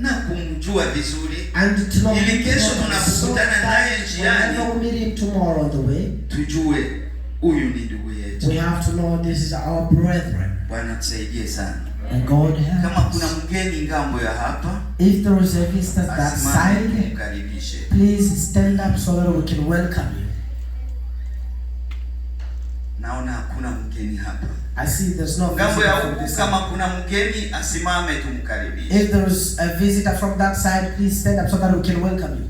na kumjua vizuri, and to know ili kesho tunapokutana naye njiani, whenever we meet him tomorrow on the way, tujue huyu ni ndugu yetu. we have to know this is our brethren. Bwana tusaidie sana. And God help Kama kuna us. mgeni ngambo ya hapa, If there is a visitor that side, mkaribishe. please stand up so that we can welcome you. Naona hakuna mgeni hapa. I see there's no Ngambo ya visitor from huku, this kama side. kuna mgeni asimame tumkaribishe. If there is a visitor from that side, please stand up so that we can welcome you.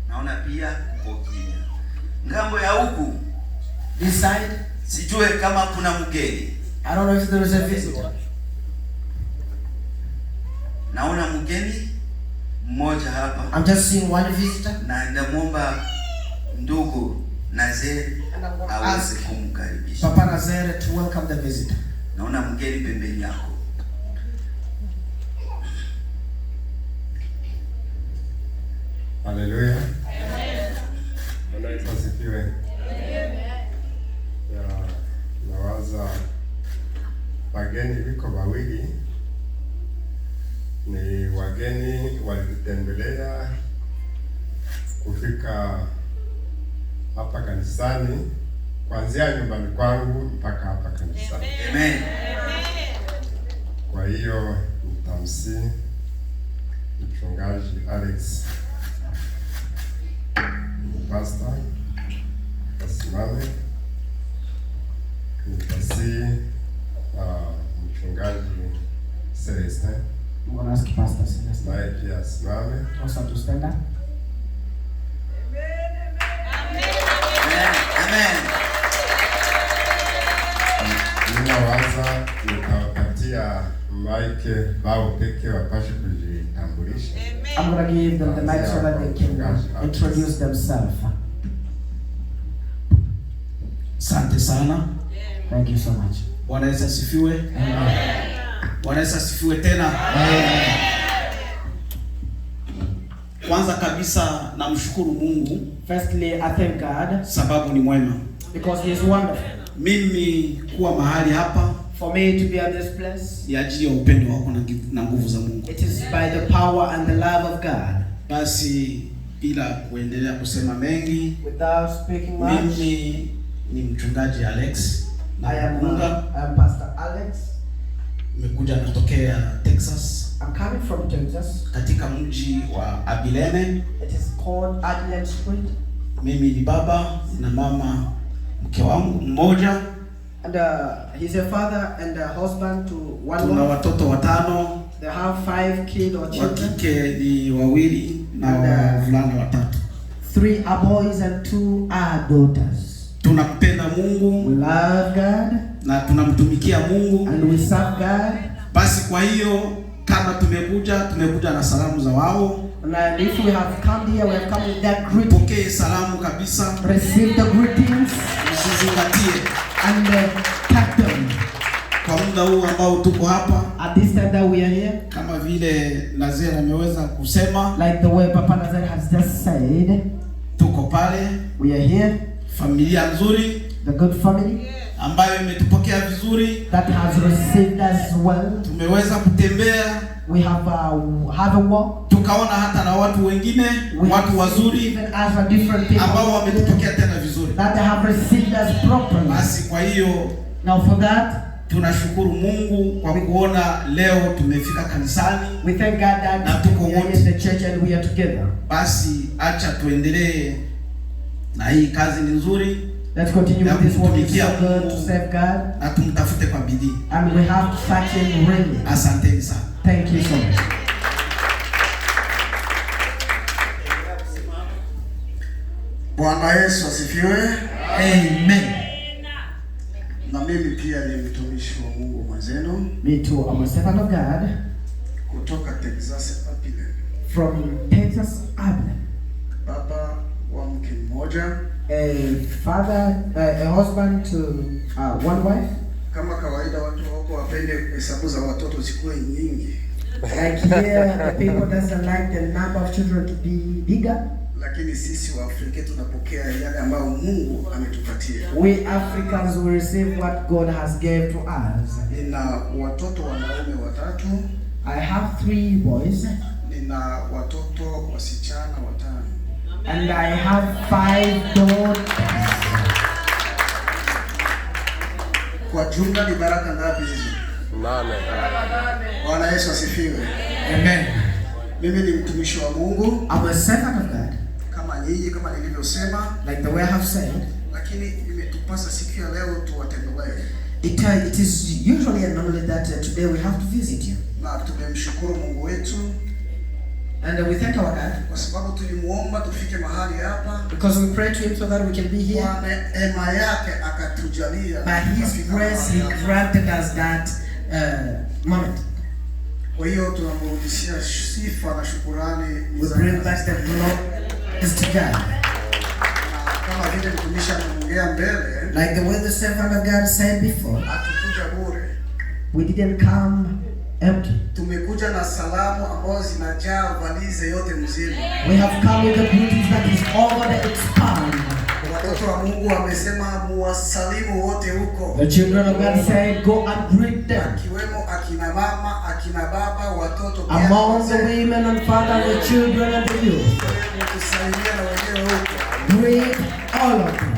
Naona pia uko kimya. Ngambo ya huku, This side, sijue kama kuna mgeni. I don't know if there is a visitor. Naona mgeni mmoja hapa. I'm just seeing one visitor. Na ndamwomba ndugu Nazer aweze kumkaribisha. Papa Nazer to welcome the visitor. Naona mgeni pembeni yako. Haleluya. Bwana Yesu asifiwe. Ya, nawaza wageni viko wawili, ni wageni walitembelea kufika hapa kanisani, kuanzia nyumbani kwangu mpaka hapa kanisani. Amen. Kwa hiyo nitamsi mchungaji Alex Pastor asimame, nitasi mchungaji Celestin I'm going to ask Pastor Celestin naye pia asimame. also to stand up. Amen. Ninawaza nitawapatia maike bao peke wapashe kujitambulisha. I'm going to give them the mic so that they can introduce themselves. Asante sana. Thank you so much. Bwana Yesu asifiwe. Amen. Bwana Yesu asifiwe tena. Amen. Kwanza kabisa namshukuru Mungu Firstly, I thank God sababu ni mwema. because He is wonderful. Mimi kuwa mahali hapa For me to be at this place, ni ajili ya upendo wako na nguvu za Mungu. it is by the power and the love of God. Basi bila kuendelea kusema mengi, Without speaking much, mimi ni mchungaji Alex I am Munga. Pastor Alex. Nimekuja natokea Texas I'm coming from Texas. katika mji wa Abilene. It is called Adelaide Street. Mimi ni baba na mama mke wangu mmoja. And he's a father and a husband to one Tuna wife. watoto watano, They have 5 kids or wa children. kike ni wawili na wavulana watatu. 3 are boys and 2 are daughters. Tunampenda We Mungu love God na tunamtumikia Mungu. and we serve God. Basi kwa hiyo kama tumekuja na salamu za wao. And if we have come here, we have come with that greeting. Pokee salamu kabisa. Receive the greetings Usizingatie and take them. kwa muda huu ambao tuko hapa, At this time that we are here, kama vile Nazer ameweza kusema, like the way Papa Nazer has just said, tuko pale, we are here, familia nzuri the good family ambayo imetupokea vizuri. that has received us well. Tumeweza kutembea, We have a walk. tukaona hata na watu wengine, We watu have wazuri even as different people ambao wametupokea tena vizuri. that have received us properly. Basi kwa hiyo Now for that, tunashukuru Mungu kwa kuona leo tumefika kanisani. we thank God that Na tuko we are wote. in the church and we are together. Basi acha tuendelee na hii kazi ni nzuri Let's continue Na with this work. It's kutumikia so good to Mungu. serve God, na tumtafute kwa bidii. and we have to search Him really. Asanteni sana. Thank you so much. Bwana Yesu asifiwe. Amen. Na mimi pia ni mtumishi wa Mungu mwenzenu Me too. I'm a servant of God kutoka Texas Abilene. from Texas, Abilene. Baba wa mke mmoja. A father, a husband to one wife. Kama kawaida watu wako wapende hesabu za watoto zikuwe nyingi, Like here, the people doesn't like the number of children to be bigger. lakini sisi wa Afrika tunapokea yale ambayo Mungu ametupatia. We Africans will receive what God has gave to us. Nina watoto wanaume watatu I have 3 boys. Nina watoto wasichana 5. And I have 5 daughters. Kwa jumla ni baraka ngapi hizi? 8. Bwana Yesu asifiwe. Amen. Mimi ni mtumishi wa Mungu. I'm a servant of God. Kama nyinyi, kama nilivyosema. Like the way I have said. Lakini imetupasa siku ya leo tuwatembelee. It is usually and normally that today we have to visit you. Na tumemshukuru Mungu wetu. And we thank our God. Kwa sababu tulimuomba tufike mahali hapa. Because we prayed to him so that we can be here. Kwa neema yake akatujalia. By his grace he granted us that moment. Kwa hiyo tunamrudishia sifa na shukrani. We bring back the glory to God. Kama vile mtumishi ameongea mbele. Like the way the servant of God said before. Hatukuja bure. We didn't come empty. Tumekuja na salamu ambazo zinajaa valize yote mzima. We have come with a greeting that is over the expand. Watoto wa Mungu wamesema muwasalimu wote huko. The children of God said, go and greet them. Akiwemo akina mama, akina baba, watoto pia. Among the women and fathers, the children and the youth. Tusalimia na wenyewe huko. Greet all of them.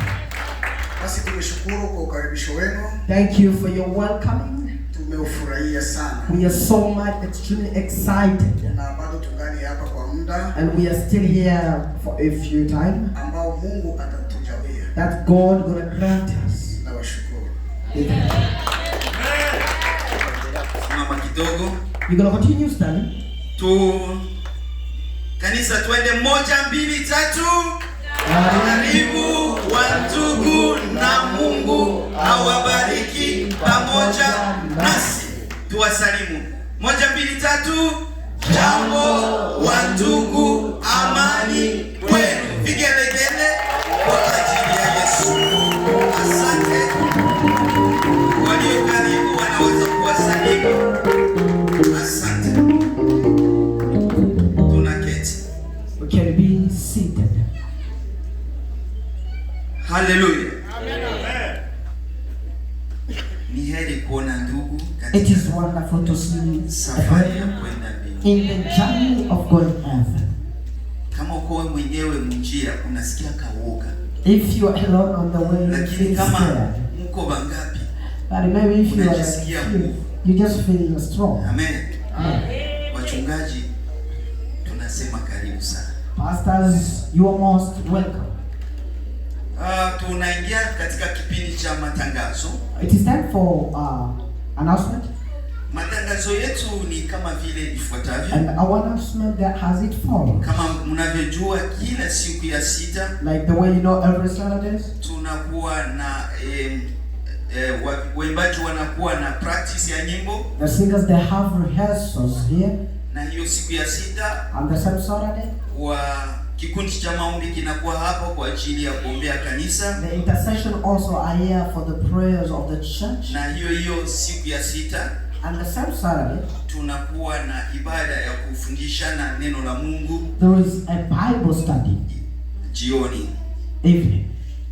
Basi tumeshukuru kwa ukaribisho wenu. Thank you for your welcoming. Tumeufurahia sana. We are so much extremely excited. Na bado tungali hapa kwa muda. And we are still here for a few time. Ambao Mungu atatujalia. That God gonna grant us. Na washukuru. Mama kidogo. You're gonna continue standing. Kanisa twende 1, 2, 3. Karibu wandugu na Mungu awabariki pamoja nasi. Tuwasalimu. 1, 2, 3. Jambo wandugu, amani kwenu. Vigelegele kwa ajili ya Yesu. Asante. Walio karibu wanaweza kuwasalimu. Asante. Tunaketi. We can be seated. Hallelujah. Amen. Ni heri kuona ndugu It is wonderful to see safari ya kwenda mbinguni. in the journey of going heaven. Kama uko wewe mwenyewe mjia unasikia kawoga. If you are alone on the way, you Lakini feel kama scared. mko bangapi? But maybe if you are Unajisikia you just feel strong. Amen. Wachungaji tunasema karibu sana. Pastors, you are most welcome. Tunaingia katika kipindi cha matangazo. It is time for announcement. Matangazo yetu ni kama vile ifuatavyo. And our announcement that has it follows. Kama mnavyojua kila siku ya 6 like the way you know every Saturday tunakuwa na waimbaji wanakuwa na practice ya nyimbo. The singers they have rehearsals here. Na hiyo siku ya 6 on the same Saturday wa kikundi cha maombi kinakuwa hapo kwa ajili ya kuombea kanisa. The intercession also are here for the prayers of the church. Na hiyo siku ya 6 and the same Saturday tunakuwa na ibada ya kufundishana neno la Mungu. There is a Bible study jioni evening.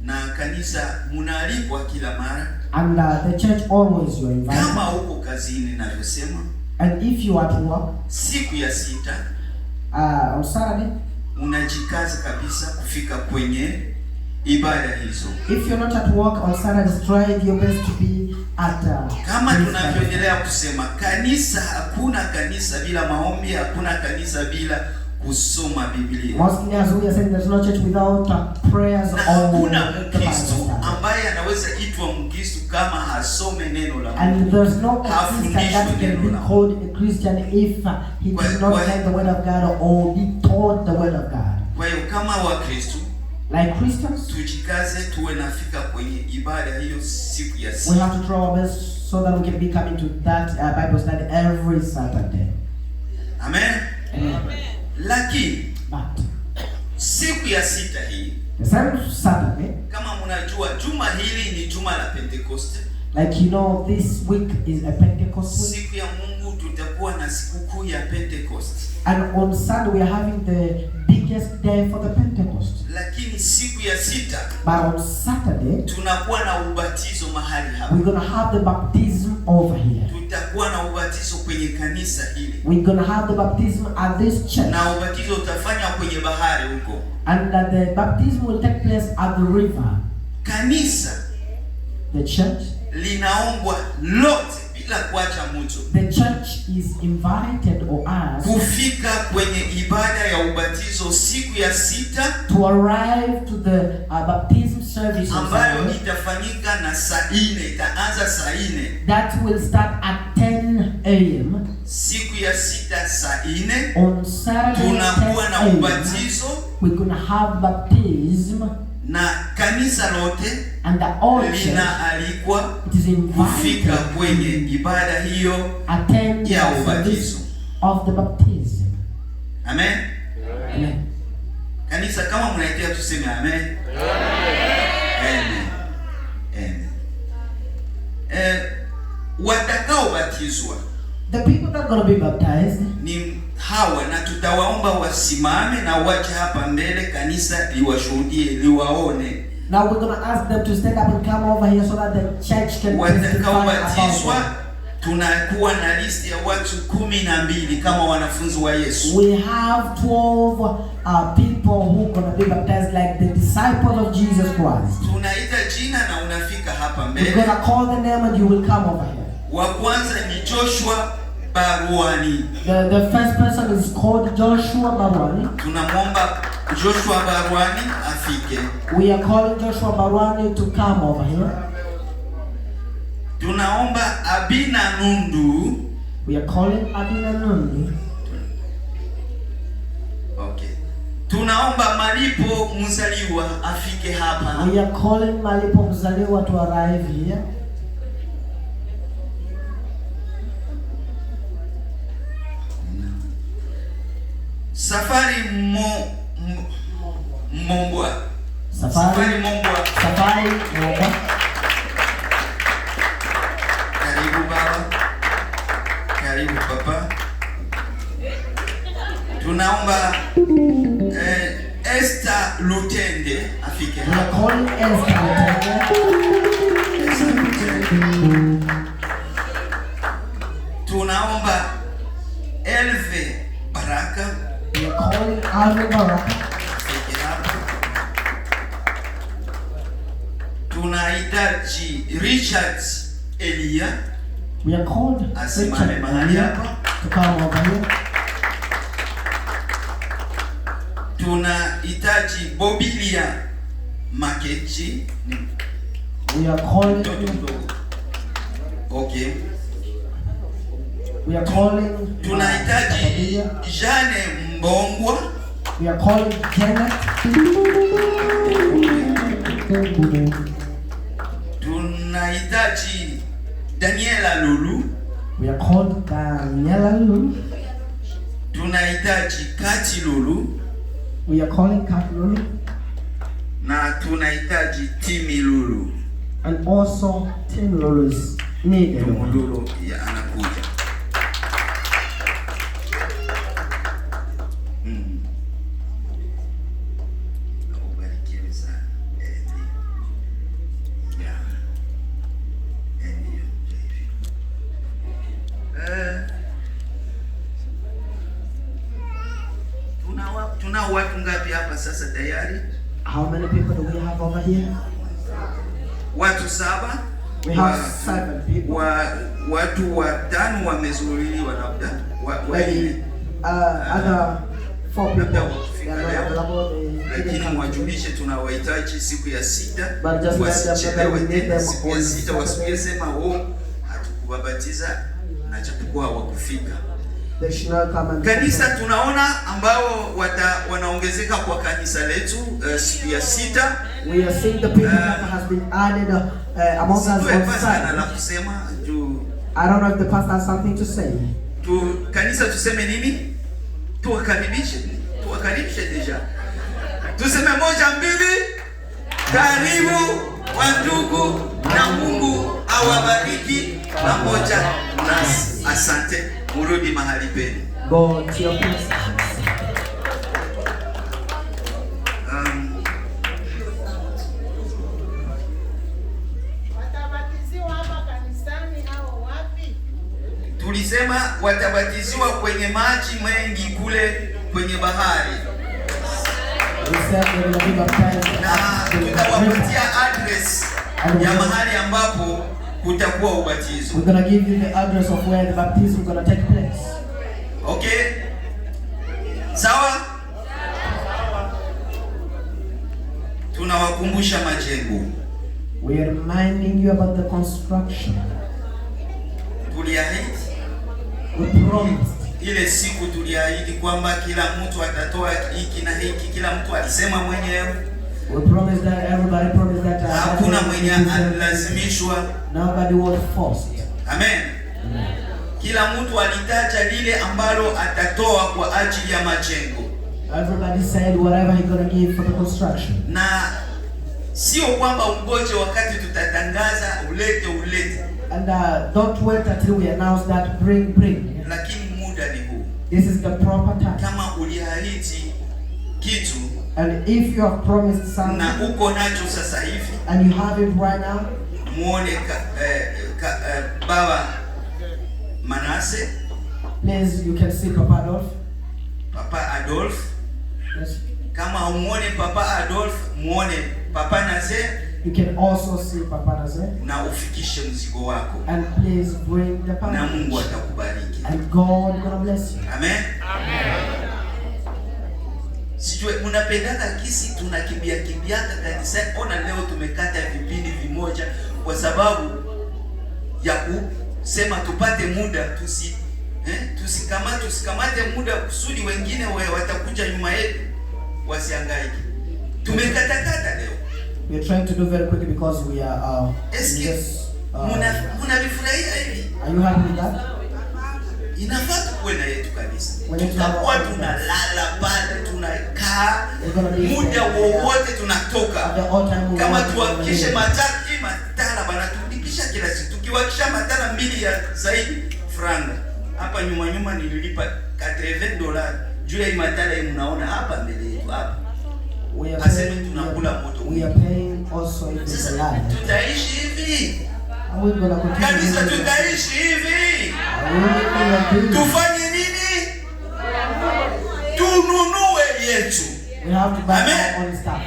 Na kanisa mnaalikwa kila mara. And the church always you are invited. Kama uko kazini ninavyosema. And if you are at work siku ya 6 on Saturday unajikaza kabisa kufika kwenye ibada hizo. If you're not at work on Saturday, try your best to be at kama tunavyoendelea kusema kanisa, hakuna kanisa bila maombi, hakuna kanisa bila kusoma Biblia. Mostly as we are saying, there's no church without prayers. Na hakuna Mkristo ambaye anaweza itwa Mkristo kama hasome neno la Mungu. And there's no Christian that can be called a Christian if he does not learn the word of God or be taught the word of God. Kwa hiyo kama Wakristo, like Christians, tujikaze tuwe nafika kwenye ibada hiyo siku ya 6. we have to try our best so that we can be coming to that Bible study every Saturday. Amen. Amen. Lakini siku ya 6 hii, the same Saturday, kama mnajua juma hili ni juma la Pentecost. Like you know, this week is a Pentecost week. Siku ya Mungu tutakuwa na sikukuu ya Pentecost. And on Sunday we are having the biggest happiest day for the Pentecost. Lakini siku ya sita But on Saturday, tunakuwa na ubatizo mahali hapa. we're going to have the baptism over here. Tutakuwa na ubatizo kwenye kanisa hili. We're going to have the baptism at this church. Na ubatizo utafanywa kwenye bahari huko. And the baptism will take place at the river. Kanisa, The church, linaombwa lote bila kuacha mtu. the church is invited or asked Kufika kwenye ibada ya ubatizo siku ya sita to arrive to the baptism service ambayo itafanyika na saa 4, itaanza saa 4. that will start at 10 a.m. Siku ya sita saa 4 on Saturday. tunakuwa na 10 a.m. ubatizo We're going to have baptism, na kanisa lote and the whole church linaalikwa it is kufika invited kwenye ibada hiyo attend the ya service ubatizo. of the baptism. Amen. Amen. Kanisa, kama mnaitia tuseme amen. Amen. Amen. Watakaobatizwa The people that are going to be baptized ni hawa, na tutawaomba wasimame na waje hapa mbele, kanisa liwashuhudie, liwaone. now we're going to ask them to stand up and come over here so that the church can testify Watakaobatizwa about them. tunakuwa na listi ya watu 12 kama wanafunzi wa Yesu. We have 12 people who are going to be baptized like the disciples of Jesus Christ. Tunaita jina na unafika hapa We're mbele. going to call the name and you will come over here. Wa kwanza ni Joshua Baruani. The first person is called Joshua Barwani. Tunamwomba Joshua Baruani afike. We are calling Joshua Barwani to come over here. Tunaomba Abina Nundu. We are calling Adina Nundi. Okay. Tunaomba Malipo Mzaliwa afike hapa. We are calling Malipo Mzaliwa to arrive here. Safari Mombwa. Safari Mombwa. Safari Mombwa. Karibu baba. Karibu papa. Tunaomba Esther Lutende afike We are hapa. calling Esther Lutende. Tunaomba Elve Baraka We are calling Alvin Baraka. afike hapa. Tunahitaji Richard Elia We are called asimame mahali hapa. to come over here. Tunahitaji Bobilia Makechi. We are calling. Okay. We are calling. Tunahitaji Jane Mbongwa. We are calling Janet. Tunahitaji Daniela Lulu. We are called Daniela Lulu. Tunahitaji Kati Lulu We are calling Kat Lulu. na tunahitaji Timi Lulu. And also Tim Lulu is needed. Lulu ya anakuja. Ubarikiwe sana. Tunao watu ngapi hapa sasa tayari? How many people do we have over here? Watu 7. We have 7 people. Watu 5 wamezuiliwa labda. Maybe other 4 people. Labda They wakufika are not leo. available. They Lakini didn't come. mwajulishe tunawahitaji siku ya 6. But just let them know that Wasichelewe we need tena them siku ya on 6, Saturday. wasikusema hatukubabatiza na chatakuwa wakufika. They should not come and Kanisa tunaona ambao wanaongezeka kwa kanisa letu siku ya 6. we are seeing the people that has been added among us on Sana la Sunday. kusema juu I don't know if the pastor has something to say. kanisa tuseme nini? Tuwakaribishe deja. Tuseme 1 2. Karibu wandugu, na Mungu awabariki pamoja nasi. Asante, murudi mahali penu. Go to your place. tulisema watabatiziwa kwenye maji mengi kule kwenye bahari. Na tutawapatia address ya mahali ambapo kutakuwa ubatizo. We're going to give you the address of where the baptism is going to take place. Okay? Sawa? Tunawakumbusha majengo. We are reminding you about the construction. Tuliahidi. We promised. Ile siku tuliahidi kwamba kila mtu atatoa hiki na hiki, kila mtu alisema mwenyewe. We promised that everybody promised that hakuna mwenye alilazimishwa. Nobody was forced. Amen. Kila mtu alitaja lile ambalo atatoa kwa ajili ya majengo. Everybody said whatever he gonna give for the construction. Na sio kwamba ungoje wakati tutatangaza ulete. And don't wait until we announce that bring. Lakini muda ni huu. This is the proper time. Kama uliahidi kitu, and if you have promised something, na uko nacho sasa hivi, and you have it right now, muone Baba Manase. Please, you can see Papa Adolf. Papa Adolf. Yes. Kama umuone Papa Adolf, muone Papa Naze. You can also see Papa Naze. Na ufikishe mzigo wako. And please bring the package. Na Mungu atakubariki. And God is going to bless you. Amen. Sijue mnapendana kisi tunakimbia kanisa. Ona leo tumekata vipindi vimoja kwa sababu ya kusema tupate muda tusikamate muda kusudi wengine watakuja nyuma yetu wasihangaike. Tumekata leo. We are trying to do very quickly because we are mnavifurahia hivi? Are you happy with that? Inafaa tuwe na yetu kanisa. Tutakuwa tunalala pale, tunakaa muda wowote tunatoka. Kama tuwakishe matala bana tudikisha kila siku. Tukiwakisha matala 2 ya zaidi franga. Hapa nyuma nililipa $80 juu ya matala hii mnaona hapa mbele yetu hapa. Aseme tunakula moto. We are paying also in this life. Tutaishi hivi. Kanisa tutaishi hivi. Tufanye nini? Tununue yetu. We have to buy our own stuff.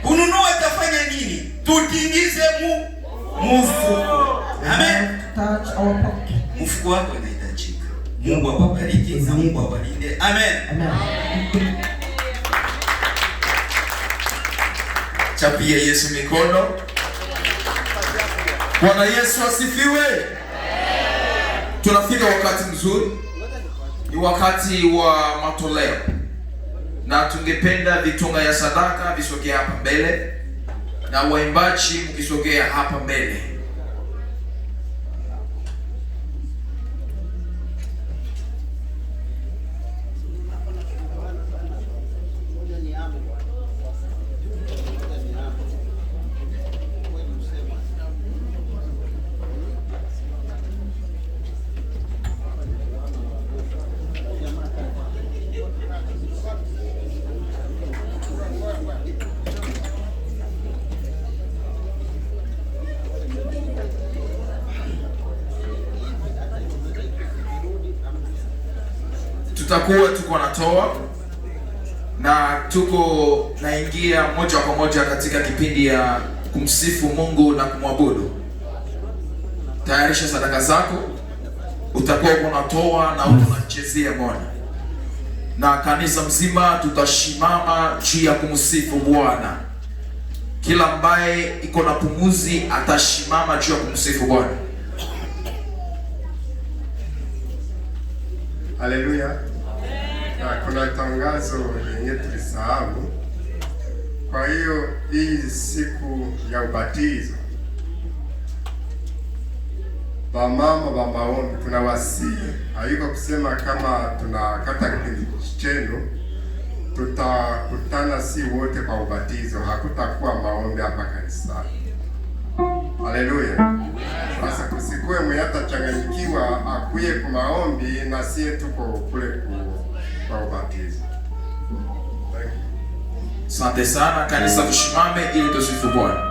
Kununua tafanya nini? Tutingize mfuko. Amen. Touch our pocket. Mfuko wako unahitajika. Mungu akubariki na Mungu awabariki. Amen. Amen. Chapia Yesu mikono. Bwana Yesu asifiwe. Tunafika wakati mzuri. Ni wakati wa matoleo. Na tungependa vitunga ya sadaka visogee hapa mbele. Na waimbaji mkisogea hapa mbele. Tutakuwa tuko natoa na tuko naingia moja kwa moja katika kipindi ya kumsifu Mungu na kumwabudu. Tayarisha sadaka zako, utakuwa unatoa na unachezea Bwana. Na kanisa mzima tutashimama juu ya kumsifu Bwana. Kila ambaye iko na pumuzi atashimama juu ya kumsifu Bwana. Haleluya. Kuna tangazo lenye tulisahau. Kwa hiyo hii siku ya ubatizo, bamama ba maombi tunawasihi, haiko kusema kama tunakata kipindi chenu tutakutana si wote kwa ubatizo, hakutakuwa maombi hapa kanisani. Haleluya. Sasa kusikue mwenye changanyikiwa akuye kwa maombi na sie tuko kule kwa ubatizo. Asante sana kanisa, tushimame ili tusifu Bwana.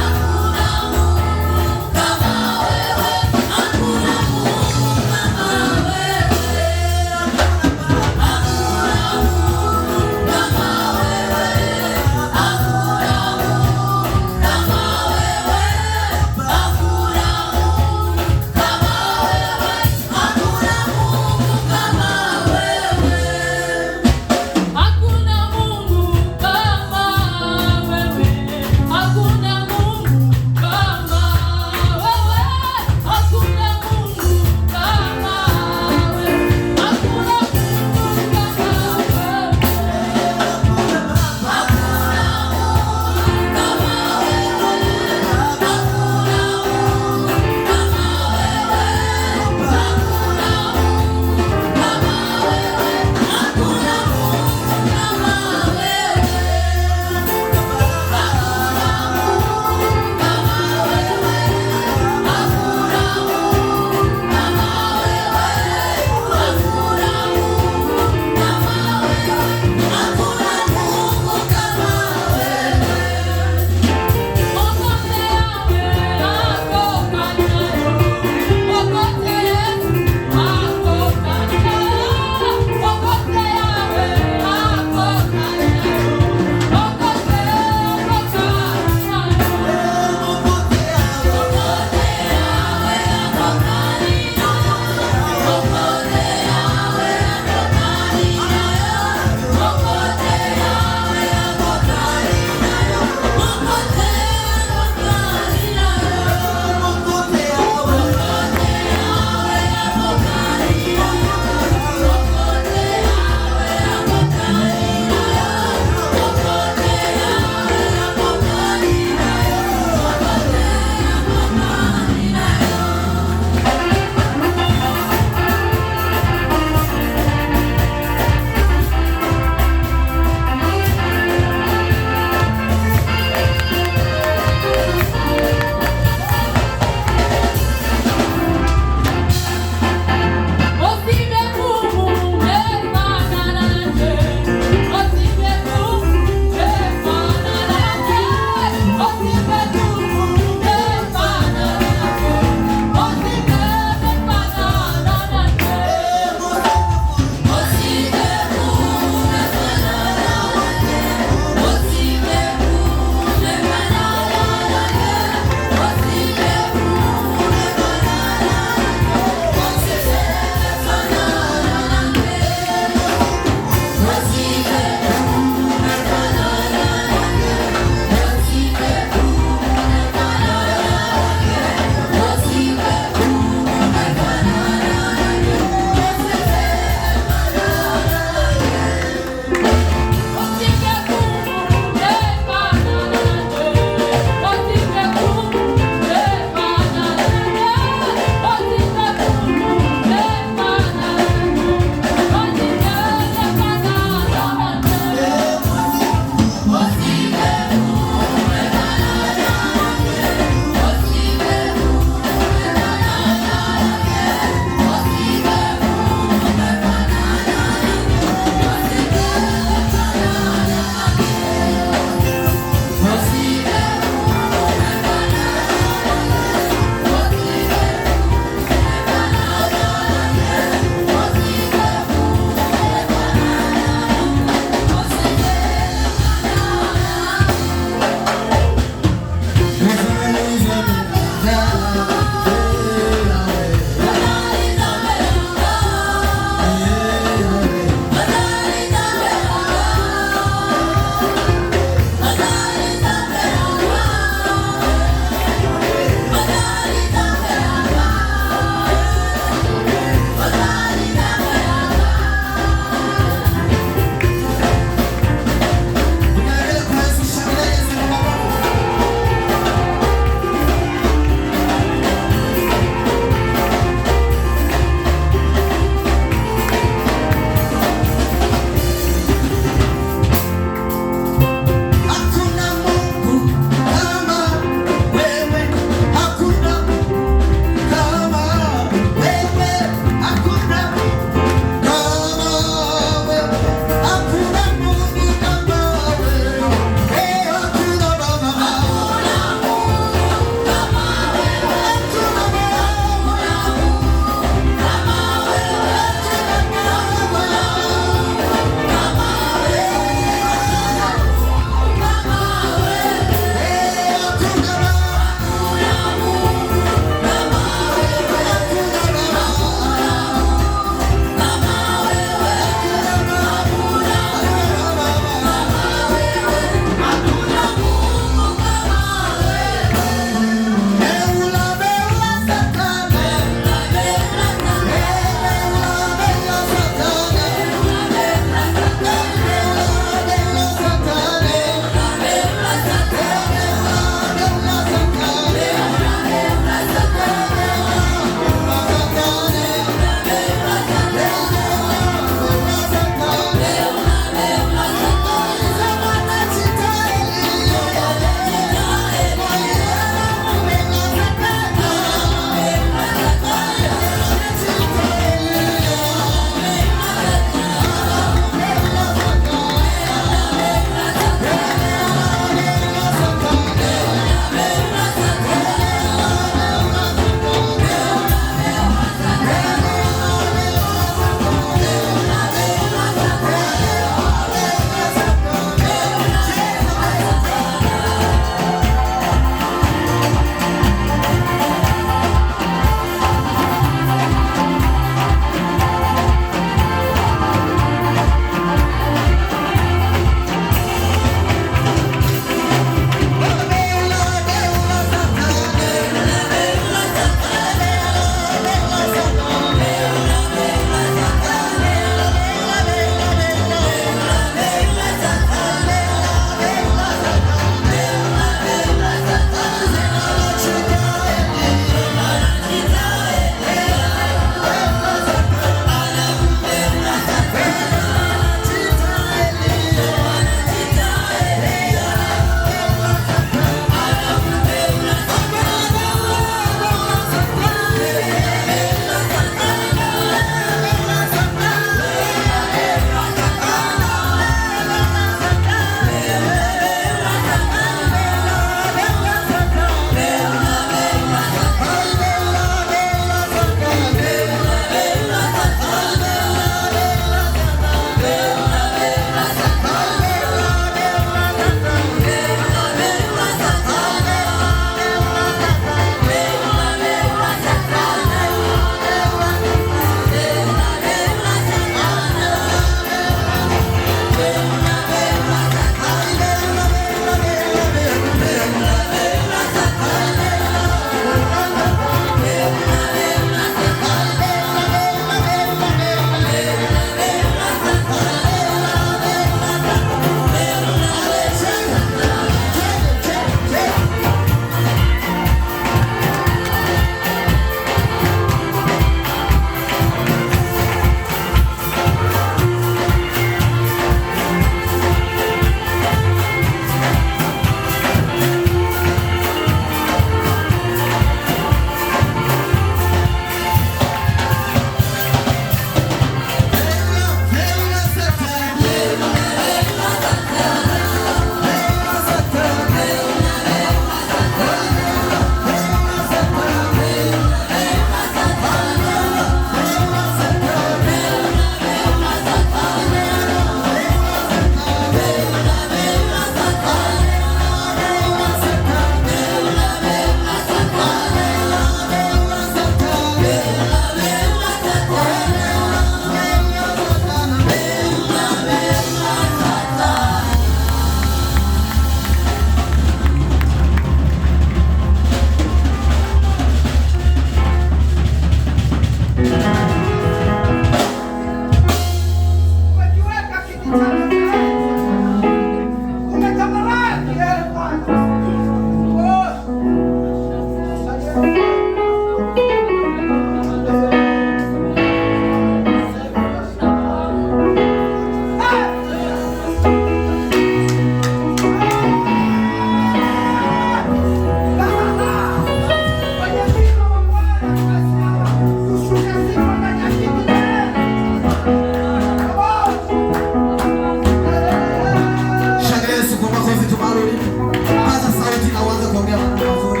ambalo lipaza sauti na uanze kuongea maneno mazuri.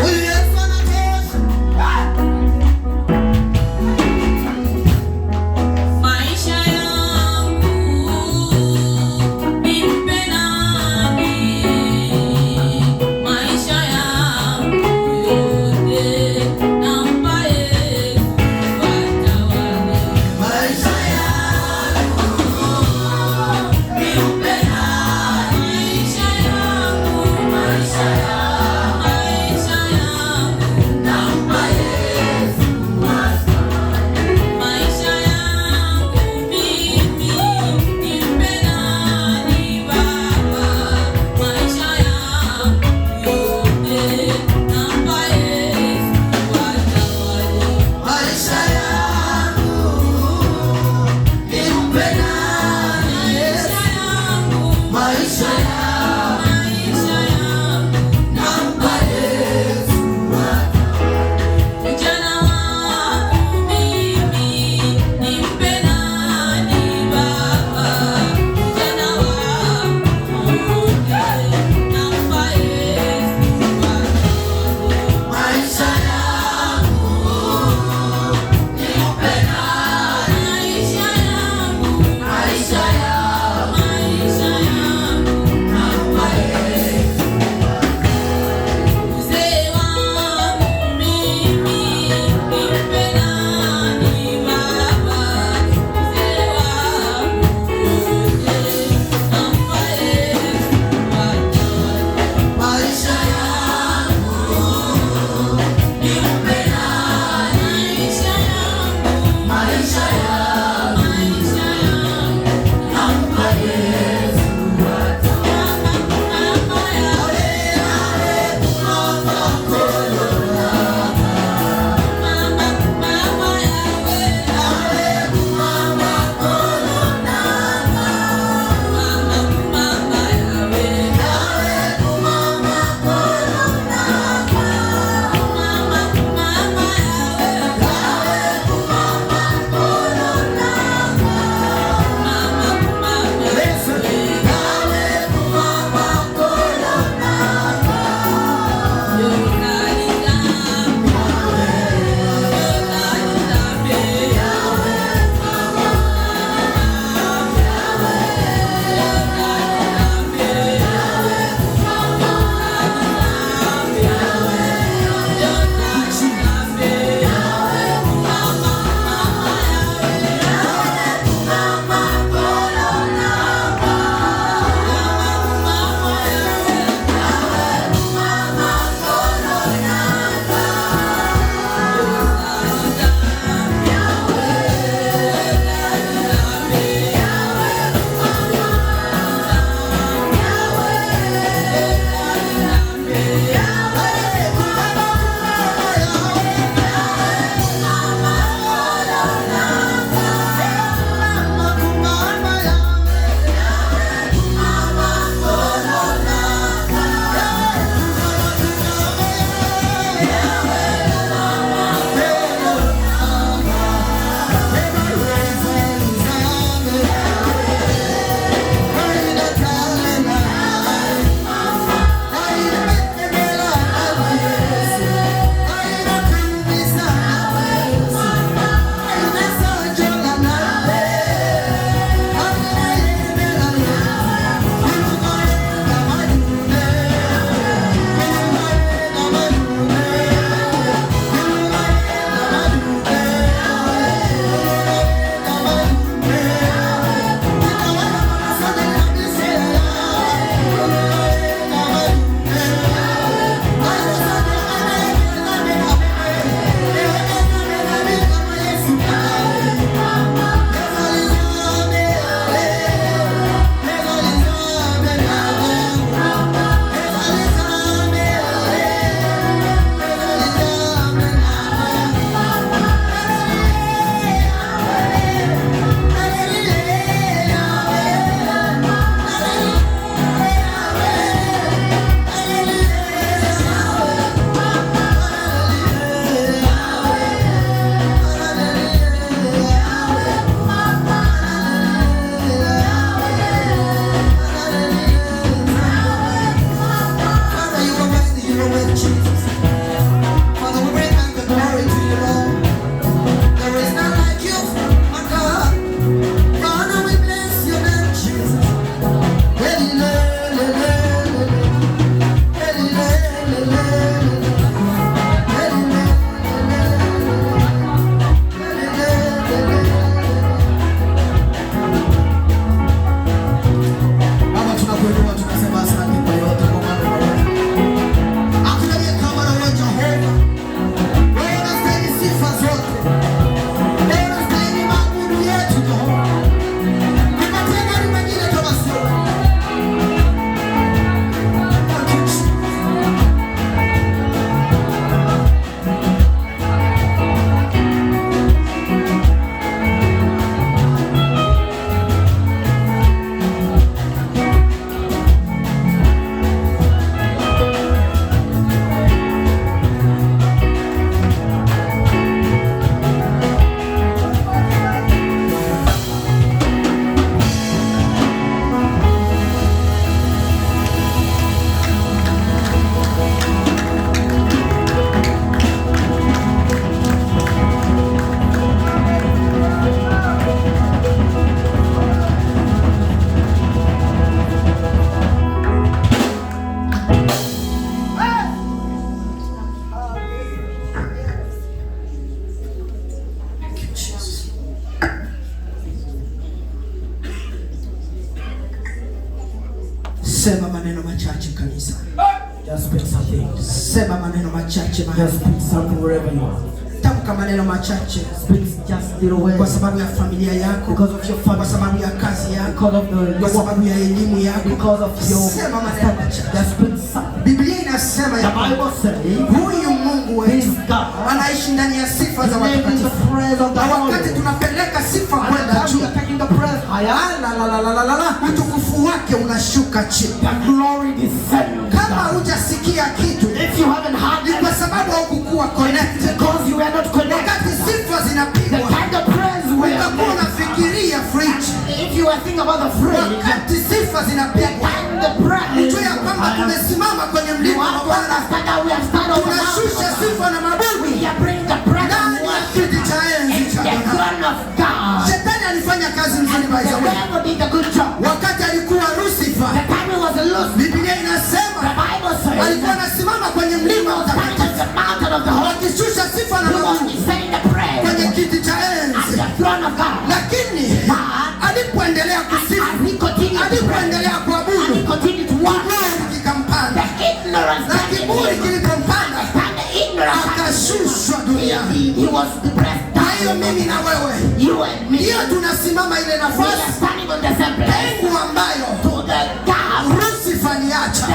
Huyu Yesu anatosha. Maisha yangu nimpe nani? Maisha yangu yote nampa Yesu atawale. Maisha yangu nimpe nani? Maisha yangu maneno machache kanisa. Just speak something. Sema maneno machache mahali. Just speak something wherever you are. Tamka maneno machache. Speak just little words. Kwa sababu ya familia yako, because of your family, kwa sababu ya kazi yako, because of kwa sababu ya elimu yako, because of your. Sema maneno machache. Just speak something. Biblia inasema ya Bible says, huyu Mungu wetu anaishi ndani ya sifa za watakatifu. Na wakati tunapeleka sifa kwenda juu, utukufu wake unashuka chini. Kama hujasikia kitu, ni kwa sababu haukuwa connected. Wakati sifa zinapigwa, utakuwa unafikiria fridge. Wakati sifa zinapigwa, ujue ya kwamba tumesimama kwenye mlima wa Bwana. Tunashusha sifa na mabudu ndani ya kiti cha enzi cha Bwana. Shetani alifanya kazi nzuri by the way. Wakati alikuwa Lucifer, Biblia inasema alikuwa anasimama kwenye mlima wa Bwana akishusha sifa na mabudu kwenye kiti cha enzi. Lakini alipoendelea kusifu, alipoendelea kuabudu, kiburi kikampanda. Na kiburi kilipompanda, akashushwa duniani. Na hiyo mimi na wewe, hiyo tunasimama ile nafasi pengu ambayo Lucifer aliacha.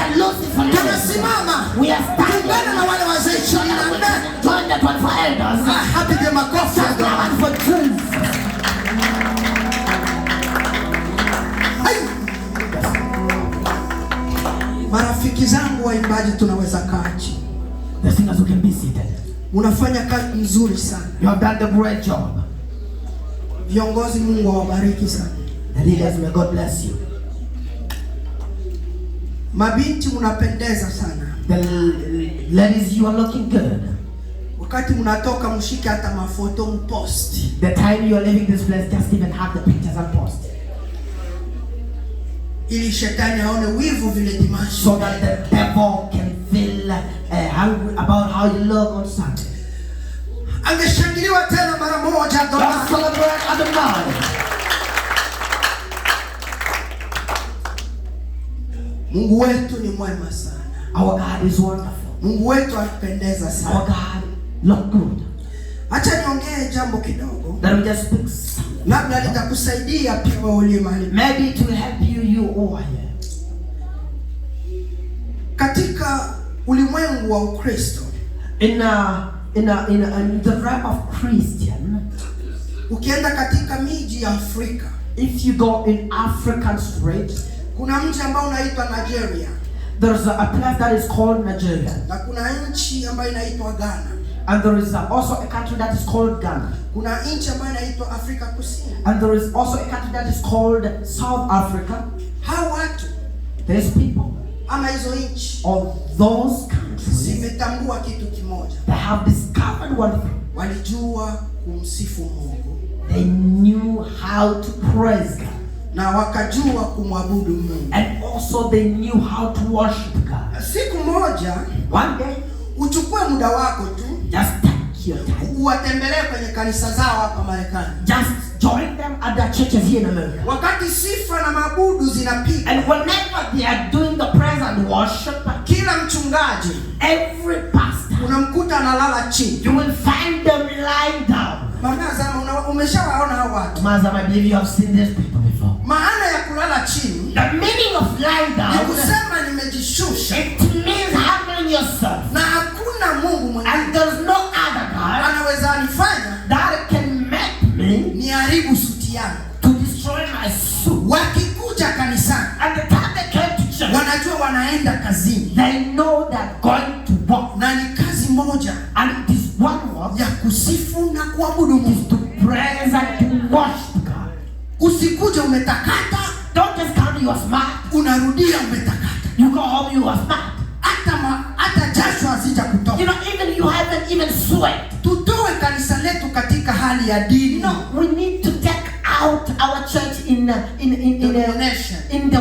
Tunasimama kuungana na wale wazee 24. Hapige makofi for truth. Marafiki zangu waimbaji, tunaweza kaa chini. The singers who can be seated. Unafanya kazi nzuri sana. You have done the great job. Viongozi, Mungu awabariki sana. The leaders, may God bless you. Mabinti, mnapendeza sana. The ladies, you are looking good. Wakati mnatoka mshike hata mafoto mpost. The time you are leaving this place, just even have the pictures and post. Ili shetani aone wivu vile Dimashi. So that the devil can feel hungry about how you look on Sunday. Angeshangiliwa tena mara moja. Let's celebrate Adonai. Mungu wetu ni mwema sana. Our God is wonderful. Mungu wetu anapendeza sana. Our God look good. Acha niongee jambo kidogo. Let me just speak. Labda litakusaidia pia wewe uliye mahali. Maybe to help you over here. Katika ulimwengu wa Ukristo, in the realm of Christian, ukienda katika miji ya Afrika, if you go in African street, kuna mji ambao unaitwa Nigeria. There's a place that is called Nigeria. Na kuna nchi ambayo inaitwa Ghana. And there is also a country that is called Ghana. Kuna nchi ambayo inaitwa Afrika Kusini. And there is also a country that is called South Africa. Hao watu, these people, ama hizo nchi, of those countries, zimetambua kitu kimoja. They have discovered one thing. Walijua kumsifu Mungu. They knew how to praise God. Na wakajua kumwabudu Mungu. And also they knew how to worship God. Siku moja, one day, uchukue muda wako tu, just take your time, uwatembelee kwenye kanisa zao hapa Marekani. Just join them at their churches here in America. Wakati sifa na mabudu zinapigwa, and whenever they are doing the praise and worship, kila mchungaji, every pastor, unamkuta analala chini. You will find them lying down. Mama Zama, umeshawaona hao watu? Mazama, I believe you have seen these people before. Maana ya kulala chini, the meaning of lying down, ni kusema nimejishusha. It means humbling yourself. Na hakuna Mungu mwingine, and there's no other God anaweza anifanya that can make me niharibu suti yangu, to destroy my suit. Wakikuja kanisani, at the time they came to church, wanajua wanaenda kazini. They know that going to work, na ni kazi moja, and it is one work, ya kusifu na kuabudu Mungu, to praise and to worship God. Usikuje umetakata. Don't just come you are smart. Unarudia umetakata. You go home you are smart. Hata jasho hazija kutoka. You know, even you haven't even sweat. Tutoe kanisa letu katika hali ya dini. No, we need to take out our church in the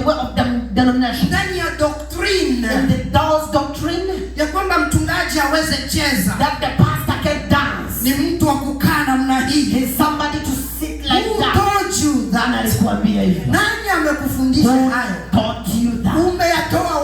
way of denomination. Ndani ya doctrine. In those doctrine, ya kwamba mchungaji aweze cheza. That the pastor can dance. Ni mtu wa kukaa namna hii. He's somebody to sit like that. Who told you that? Nani alikwambia hivyo? Nani amekufundisha hayo? Taught you that? Umeyatoa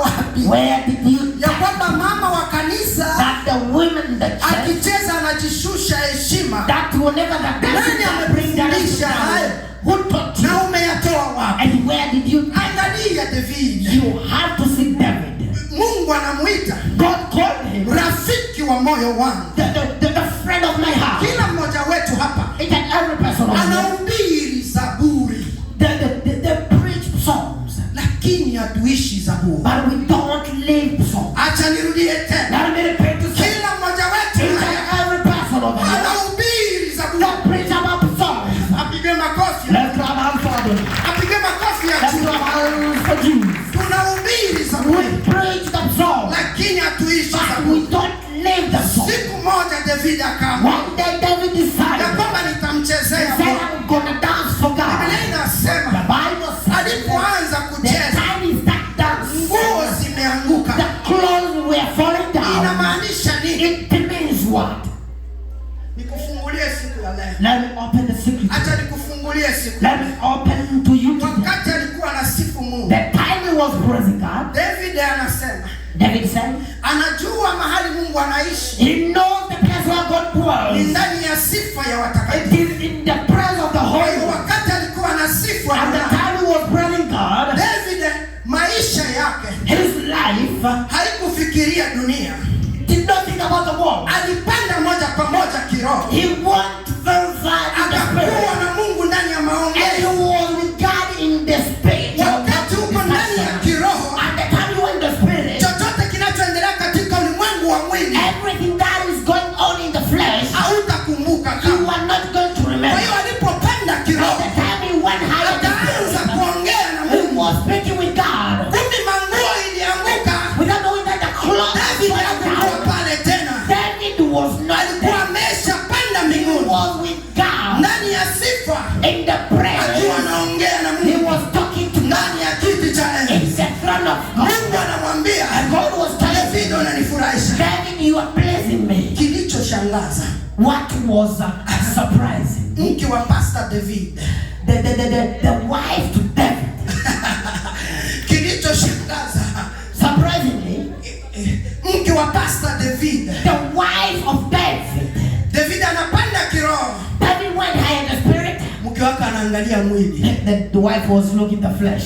Where did you ya kwamba mama wa kanisa that the women in the church akicheza anajishusha heshima? that whenever the Nani amefundisha hayo? who taught you? Na umeyatoa wapi? And where did you? Angalia David. You have to see David. Mungu anamuita God called him rafiki wa moyo wangu. the friend of my heart. Kila mmoja wetu hapa Each and every person of anahubiri Zaburi, they preach psalms, lakini hatuishi Zaburi. but we don't live psalms. Acha nirudie tena, Let me repeat to say, kila mmoja wetu each and every person of us anahubiri Zaburi. that preach about psalms. Apige makofi, Let's clap hands for them. apige makofi ya Let's juu. clap hands for Jesus. Tunahubiri Zaburi, We preach the psalm, lakini hatuishi but Zaburi. we don't live the psalm. Siku moja David akaamua One day David ya decided, kwamba he nitamchezea said, Bwana. I'm gonna dance for Biblia God. The inasema Bible says alipoanza the kucheza time he started dancing, nguo zimeanguka. the clothes were falling down. Inamaanisha nini? It means what? Nikufungulie siku ya leo. Let me open the secret. Acha nikufungulie siku. Let me open to you today. Wakati alikuwa anasifu Mungu, The time he was praising God, David anasema David said, anajua mahali Mungu anaishi he knows the place where God ni dwells. ndani ya sifa ya It watakatifu. is in the presence of the Kwa Holy hiyo One. wakati alikuwa anasifu At the Bwana, time he was praising God, David maisha yake his life haikufikiria dunia. did not think about the world. Alipanda moja kwa moja kiroho. He went very far in the Akakuwa spirit. na Mungu ndani ya And he maongezi. was with God in the spirit. Wakati uko ndani ya kiroho, At the time you were in the spirit, chochote kinachoendelea katika ulimwengu wa mwili everything that is going on in the flesh, hautakumbuka you kama. are not going to Kwa remember. hiyo alipopanda At kiroho, the time he went higher in the akaanza spirit, kuongea na he Mungu. was speaking with God. Kumbe manguo ilianguka. Without knowing that the cloth David fell hakuwa down. pale tena. David was not Alikuwa there. ameshapanda He mbinguni was with God ndani ya sifa, in the akiwa presence. anaongea na He Mungu was talking to ndani God ya kiti cha enzi. in the throne of God. Mungu anamwambia, And God was telling David, me, unanifurahisha. David, you are pleasing me. Kilichoshangaza, What was surprising? mke wa Pastor David, The wife to David. kilichoshangaza, Surprisingly, mke wa Pastor David, the wife of David. David anapanda kiroho, David went high in the spirit. mke wake anaangalia mwili. The wife was looking the flesh.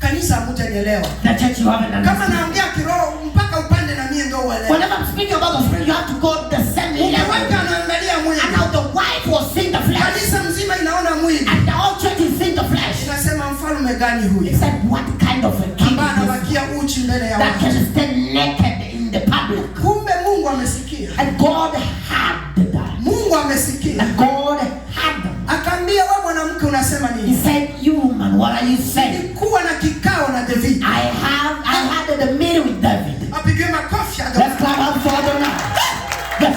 Kanisa hamjanielewa. The church, you haven't Kama understood. naongea kiroho mpaka upande na mie ndio uelewe. Whenever I'm speaking about the spirit, you have to go the same Mke level. wake anaangalia mwili. And now the wife was seeing the flesh. Kanisa mzima inaona mwili. And the whole church is seeing the flesh. Inasema mfalme gani He huyu? said, what kind of a king Ambaye is this anabakia uchi mbele ya that watu. can stand naked in the public? Kumbe Mungu amesikia. And God had that. Mungu amesikia. And God had them. Akaambia, wewe mwanamke unasema He nini? said, you woman, what are you saying? Nilikuwa na kikao na David. I had the meeting with David. Apige makofi Let's hata. clap hands for them now. Yes.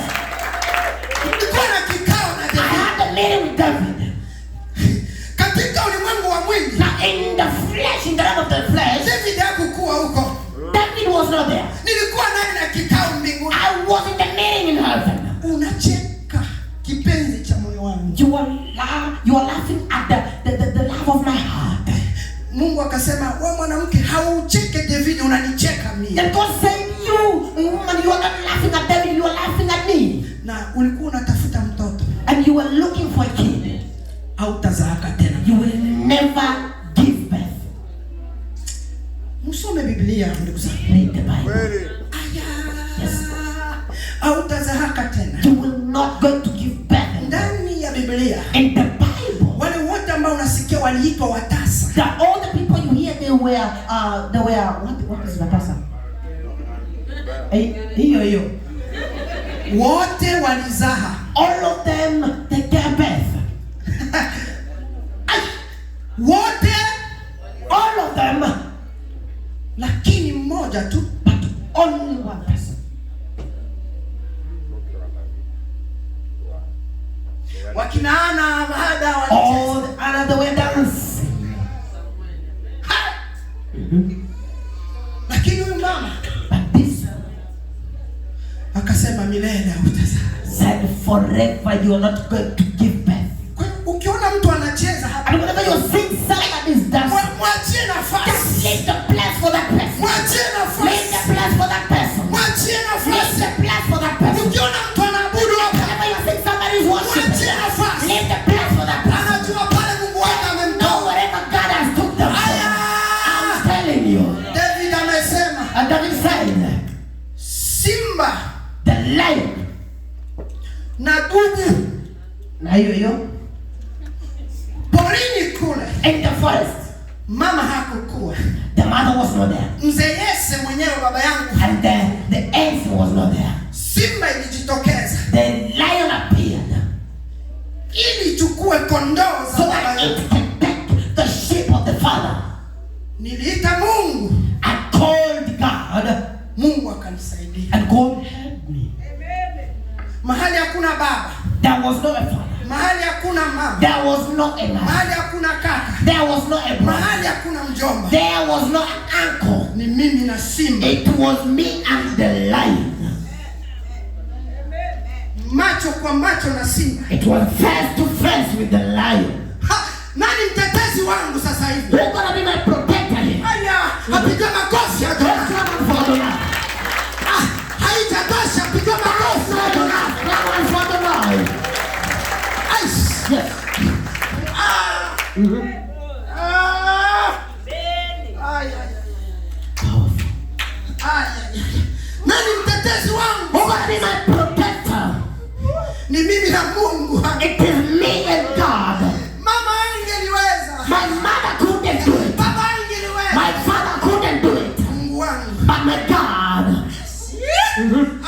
Nilikuwa na kikao na I David. had the meeting with David. Katika ulimwengu wa mwili, Now in the flesh, in the realm of the flesh, David hakukuwa huko. David was not there. Nilikuwa naye na kikao mbinguni. I was in the meeting in heaven. Unacheka kipenzi cha moyo wangu. You are laughing at the love of my heart. Mungu akasema, wewe mwanamke haucheke David, unanicheka mimi. And God said, you woman, you are not laughing at David, you are laughing at me. Na ulikuwa unatafuta mtoto. And you were looking for a kid. Hautazaaka tena. You will never give birth. Msome Biblia ndugu zangu. Read the Bible. Yes. Hautazaaka tena. You will not going to give birth. Ndani ya Biblia, In the Bible, wale wote ambao unasikia waliitwa watasa. all the people you hear, they were what is watasa? Hiyo. Wote walizaha. All of them, they gave birth. Wote, All of them, lakini mmoja tu. but only one person. Wakina Ana baada All walicheza. the other way dancing. Lakini huyu mama But this akasema milele hautazaa. said, forever you are not going to give birth. Kwa hiyo ukiona mtu anacheza hapa, And whenever you see someone is dancing, mwachie just nafasi. leave the place for that person. Mwachie nafasi. And David said, simba, the lion, na dubu, na hiyo porini kule, in the forest, mama hakukuwa. the mother was not there. Mzee Yese mwenyewe baba yangu, And the ant was not there. simba ilijitokeza The lion appeared ili ichukue kondoo za so baba that yangu. it can take the sheep of the father. Niliita Mungu, I called God, Mungu akanisaidia. and God helped me. Mahali hakuna baba, There was no a father. mahali hakuna mama, There was no a man. mahali hakuna kaka, There was no a brother. mahali hakuna mjomba, There was no an uncle. ni mimi na simba. It was me and the lion. Macho kwa macho na simba. It was face to face with the lion. Nani mtetezi wangu sasa hivi? Who's gonna be my protector here? Haya, apiga makofi Let's Adonai. clap for Adonai. Haijatosha, piga makofi For Adonai. Clap for Adonai. Aish. Yes. Ay, ay, ay. Powerful. Ay, ay, ay. Nani mtetezi wangu? Who's gonna be my protector? Ni mimi na Mungu. It is me and God. Mama angeliweza. My mother couldn't do it. Baba angeliweza. My father couldn't do it. Mungu wangu But my God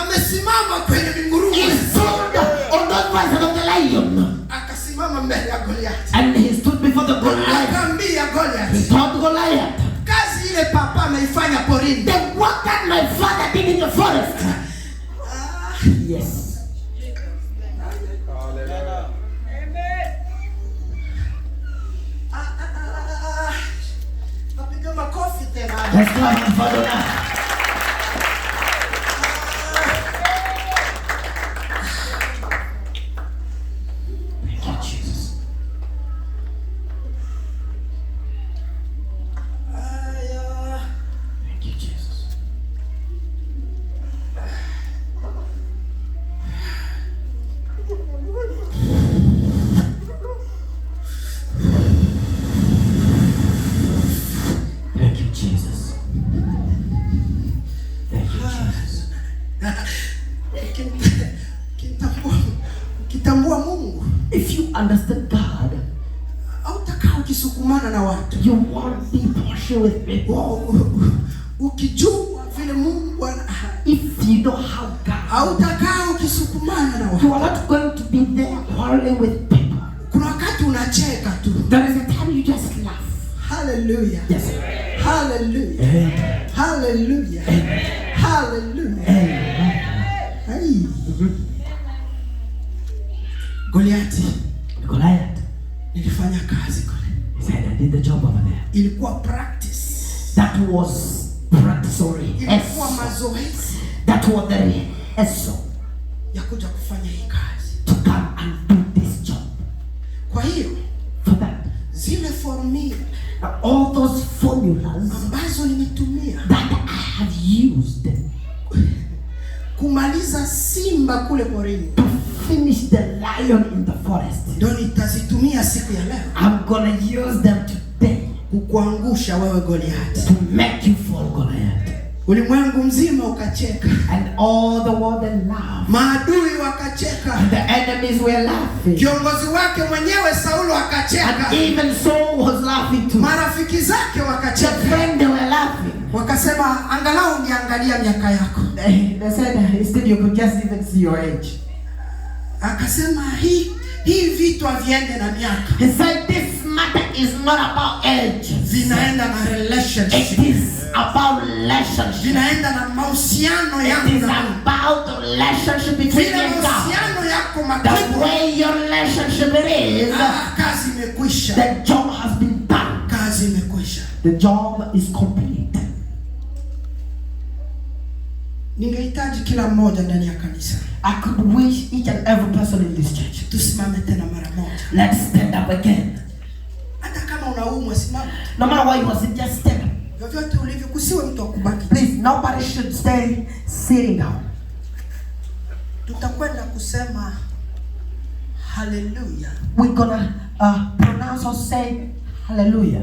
amesimama kwenye minguruma. is stood on the voice of the lion. Akasimama mbele ya Goliath. And he stood before the Goliath. Akaambia He Goliath, told Goliath, kazi ile papa ameifanya porini. the work that my father did in the forest. Yes. Napiga makofi tena. Let's clap for Adonai. Thank you, Jesus. Aya. Thank you, Jesus. Thank you, Jesus. Thank you, Jesus. Ukitambua Mungu, If you understand God, hautakaa ukisukumana na watu. you won't be partial with people. Ukijua vile Mungu If you know how God, hautakaa ukisukumana na you watu. are not going to be there quarreling with people. Kuna wakati unacheka tu. There is a time you just laugh. Hallelujah. Yes. Hallelujah. Amen. Hallelujah. Hallelujah. Amen. Ai. Goliathi, Goliath, nilifanya kazi kule. he said, I did the job over there. Ilikuwa practice. That was practice or Ilikuwa rehearsal. mazoezi That was the rehearsal ya kuja kufanya hii kazi. to come and do this job. Kwa hiyo For that, zile formula all those formulas ambazo nimetumia that I have used kumaliza simba kule porini to finish the lion in the forest, ndio nitazitumia siku ya leo I'm gonna use them today kukuangusha wewe Goliath. to make you fall, Goliath. Ulimwengu mzima ukacheka, And all the world and laughed. maadui wakacheka, And the enemies were laughing. kiongozi wake mwenyewe Saulo akacheka, And even Saul was laughing too. marafiki zake The wakacheka, friend, they were laughing. wakasema angalau ungeangalia miaka yako. They said, instead you could just even see your age. Akasema hii vitu haviende na miaka, He said, this matter is not about age. vinaenda na It relationship, is about relationship. vinaenda na mahusiano It yangu is na Mungu. about the relationship between Vile you and God. mahusiano yako The makubwa, way your relationship is, kazi imekwisha, the job has been done. kazi imekwisha. The job is complete. Ningehitaji kila mmoja ndani ya kanisa I could wish each and every person in this church. tusimame tena mara moja. Let's stand up again. Hata kama unaumwa simama. No matter what you was, just stand up. Vyovyote ulivyo, kusiwe mtu wa kubaki. Please, nobody should stay sitting down. Tutakwenda kusema hallelujah. We're gonna pronounce or say hallelujah.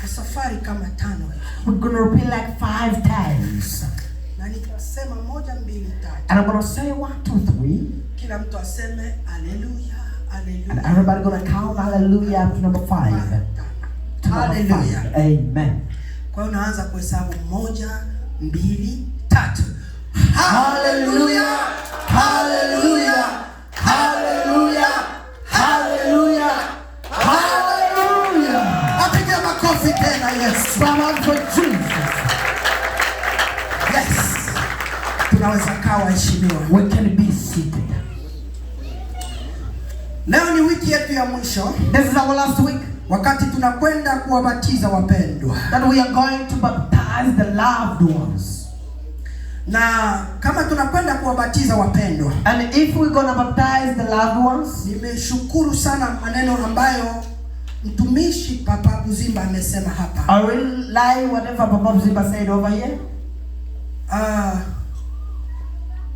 safari kama 5. We're going to repeat like 5 times. Na nitasema 1, 2, 3. And I'm going to say 1, 2, 3. Kila mtu aseme haleluya, haleluya. And everybody going to count hallelujah up to number 5. To number 5. Amen. Kwa hiyo unaanza kuhesabu 1, 2, 3. Hallelujah, hallelujah, hallelujah, hallelujah, hallelujah. Apige makofi tena Yesu. Clap for Jesus. Yes. Tunaweza kaa waheshimiwa. We can be seated. Leo ni wiki yetu ya mwisho. This is our last week. Wakati tunakwenda kuwabatiza wapendwa. That we are going to baptize the loved ones. Na kama tunakwenda kuwabatiza wapendwa, and if we're going to baptize the loved ones, nimeshukuru sana maneno ambayo mtumishi Papa Buzimba amesema hapa. I will lie whatever Papa Buzimba said over here.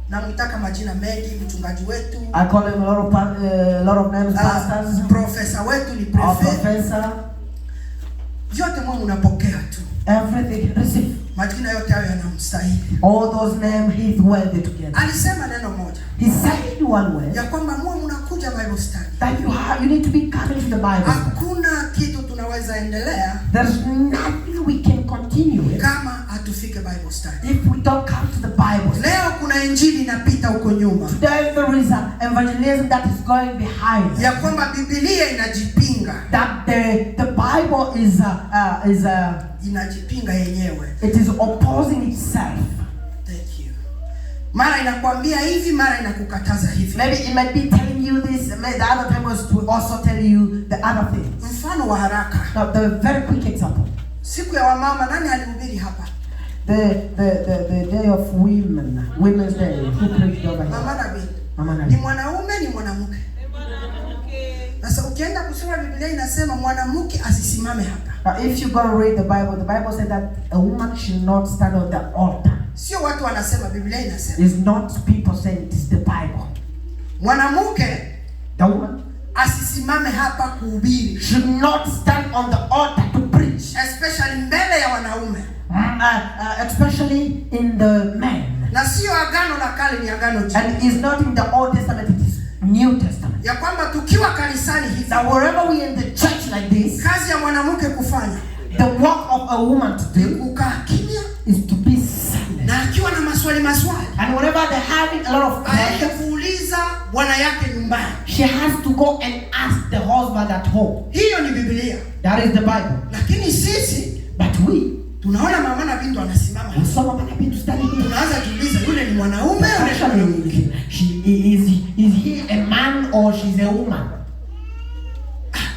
Namtaka majina mengi mchungaji wetu. I call him a lot of names, pastors. Professor wetu ni prefect. Professor. Yote mwa unapokea tu. Everything receive. Majina yote hayo yanamstahili. All those names he is worthy to get. Alisema neno moja. He said one word. Ya kwamba mwa mnakuja Bible study. That you need to be coming to the Bible. Hakuna kitu tunaweza endelea. There's nothing we can continue kama hatufike Bible study. if we don't come to the Bible. Leo kuna injili inapita huko nyuma. Today there is an evangelism that is going behind. Ya kwamba Biblia inajipinga. That the Bible is inajipinga yenyewe. It is opposing itself. Thank you. Mara inakwambia hivi, mara inakukataza hivi. Maybe it might be telling you this, the other time was to also tell you the other things. Mfano wa haraka. Now the very quick example. Siku ya wamama nani alihubiri hapa? The day of women's day. Who preached over here? Mama Nabii. Mama Nabii. Ni mwanaume ni mwanamke. Sasa ukienda kusoma Biblia inasema mwanamke asisimame hapa. Now if you go and read the Bible says that a woman should not stand on the altar. Sio watu wanasema, Biblia inasema. It's not people saying, it is the Bible. Mwanamke, the woman, asisimame hapa kuhubiri. Should not stand on the altar to preach. Especially mbele ya wanaume. Especially in the men. Na sio agano la kale, ni agano jipya. And it's not in the Old Testament, it is New Testament. Ya kwamba tukiwa kanisani hivi, that wherever we in the church like this, kazi ya mwanamke kufanya, the work of a woman to do, kukaa kimya, is to be silent. Na akiwa na maswali, and whenever they're having a lot of questions, kuuliza bwana yake nyumbani, she has to go and ask the husband at home. Hiyo ni Biblia. That is the Bible. Lakini sisi, but we, tunaona mama na bintu anasimama. Usoma mama bintu standing here. Tunaanza kuuliza yule ni mwanaume au is he a man or she's a woman?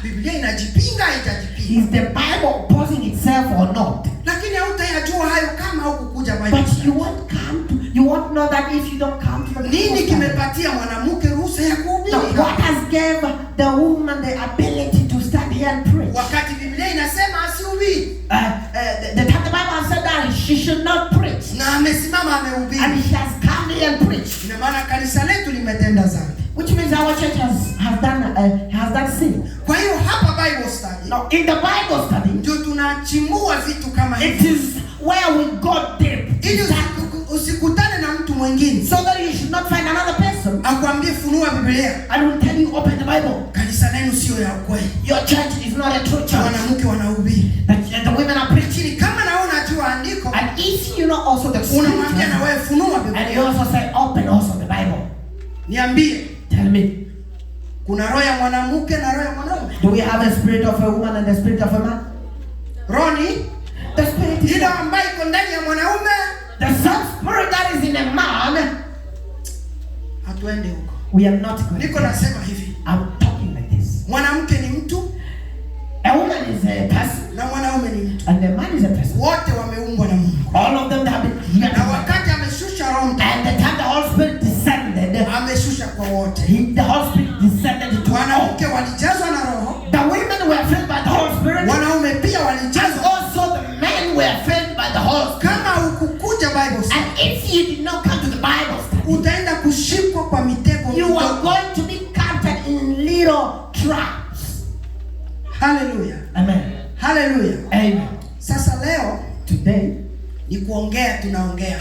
Biblia inajipinga itajipinga. Is the Bible opposing itself or not? Lakini hautayajua hayo kama hukukuja Bible. But you won't know that if you don't come to the Bible. Nini kimepatia mwanamke ruhusa ya kuhubiri? What has gave the woman the ability to stand here and preach? Wakati Biblia inasema asihubiri. The Bible has said that she should not preach. Na amesimama amehubiri. And she has come here and preached. Ina maana kanisa letu limetenda dhambi. Which means our church has done sin. Kwa hiyo hapa Bible study. Now in the Bible study, ndio tunachimbua vitu kama hivi. It is where we go deep. Ili usikutane na mtu mwingine. So that you should not find another person. Akwambie funua Biblia. I will tell you open the Bible. Kanisa lenu sio ya kweli. Your church is not a true church. Wanawake wanahubiri. The women are preaching. Kama na unajua andiko. And if you know also the scripture. Unamwambia na wewe funua Biblia. And you also say open also the Bible. Niambie. Tell me. Kuna roho ya mwanamke na roho ya mwanaume. Do we have a spirit of a woman and a spirit of a man? Roni, the spirit is ile ambayo iko ndani ya mwanaume. The same spirit that is in a man. Hatuende huko. We are not going. Niko nasema hivi. I'm talking like this. Mwanamke ni mtu. A woman is a person. Na mwanaume ni mtu. And a man is a person. Wote wameumbwa na Mungu. All of them have been created. Na wakati ameshusha Roho Mtakatifu. And the time the Holy Spirit descended. Ameshusha kwa wote. The Holy Spirit descended to wanawake walijazwa na Roho. The women were filled by the Holy Spirit. Wanaume pia walijazwa. And also the men were filled by the Holy Spirit. Kama ukukuja Bible study. And if you did not come to the Bible study, utaenda kushikwa kwa mitego. You are going to be captured in little traps. Hallelujah. Amen. Hallelujah. Amen. Ni kuongea, tunaongea.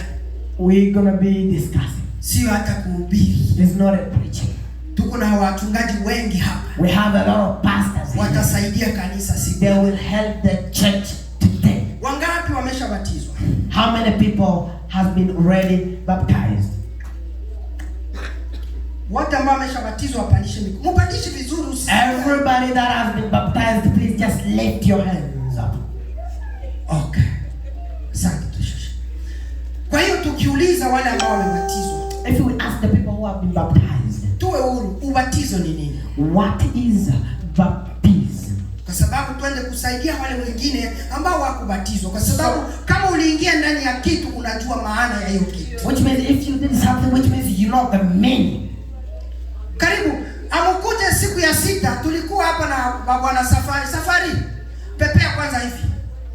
We're gonna be discussing. Sio hata kuhubiri. It's not a preaching. Tuko na wachungaji wengi hapa. We have a lot of pastors. Watasaidia kanisa siku. They will help the church today. Wangapi wameshabatizwa? How many people have been already baptized? Wote ambao wameshabatizwa wapandishe mikono. Mpandishe vizuri usi. Everybody that has been baptized, please just lift your hands up. Okay. Asante tushoshe. Kwa hiyo tukiuliza wale ambao wamebatizwa, if we ask the people who have been baptized, tuwe huru, ubatizo ni nini? What is baptism? Kwa sababu twende kusaidia wale wengine ambao hawakubatizwa. Kwa sababu kama uliingia ndani ya kitu unajua maana ya hiyo kitu. Which means if you did something, which means you know the meaning. Karibu amekuja siku ya 6 tulikuwa hapa na bwana Safari. Pepea kwanza hivi.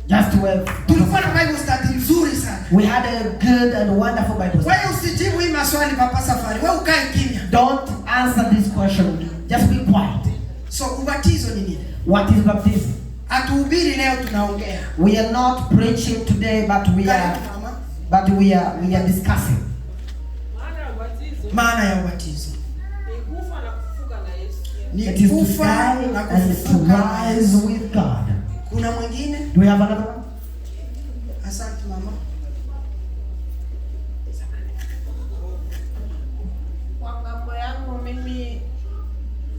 Just to have, tulikuwa na Bible study nzuri sana. We had a good and wonderful Bible study. Wewe usijibu hii maswali Papa Safari. Wewe ukae kimya. Don't answer this question. Just be quiet. So ubatizo ni nini? What is baptism? Atuhubiri leo tunaongea. We are not preaching today, but we are discussing. Maana ya ubatizo. It is to die and to rise with God. Kuna mwingine? Do we have another one? Asante mama. Kwa ngambo yangu mimi,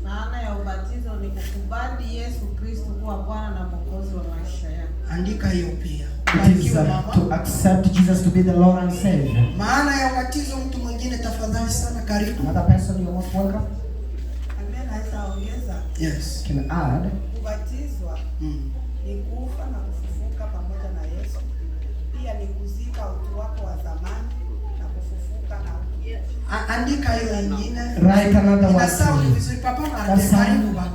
maana ya ubatizo ni kukubali Yesu Kristo kuwa Bwana na Mwokozi wa maisha yako. Andika hiyo pia. It is to accept Jesus to be the Lord and Savior. Maana ya ubatizo, mtu mwingine tafadhali sana, karibu. Another person, you are most welcome. Amen. Naweza ongeza. Yes. Can add. Kubatizwa ni kufa na kufufuka pamoja na Yesu. Pia ni kuzika utu wako wa zamani na kufufuka na andika hiyo nyingine. Write another one. Sawa vizuri papa, karibu baba.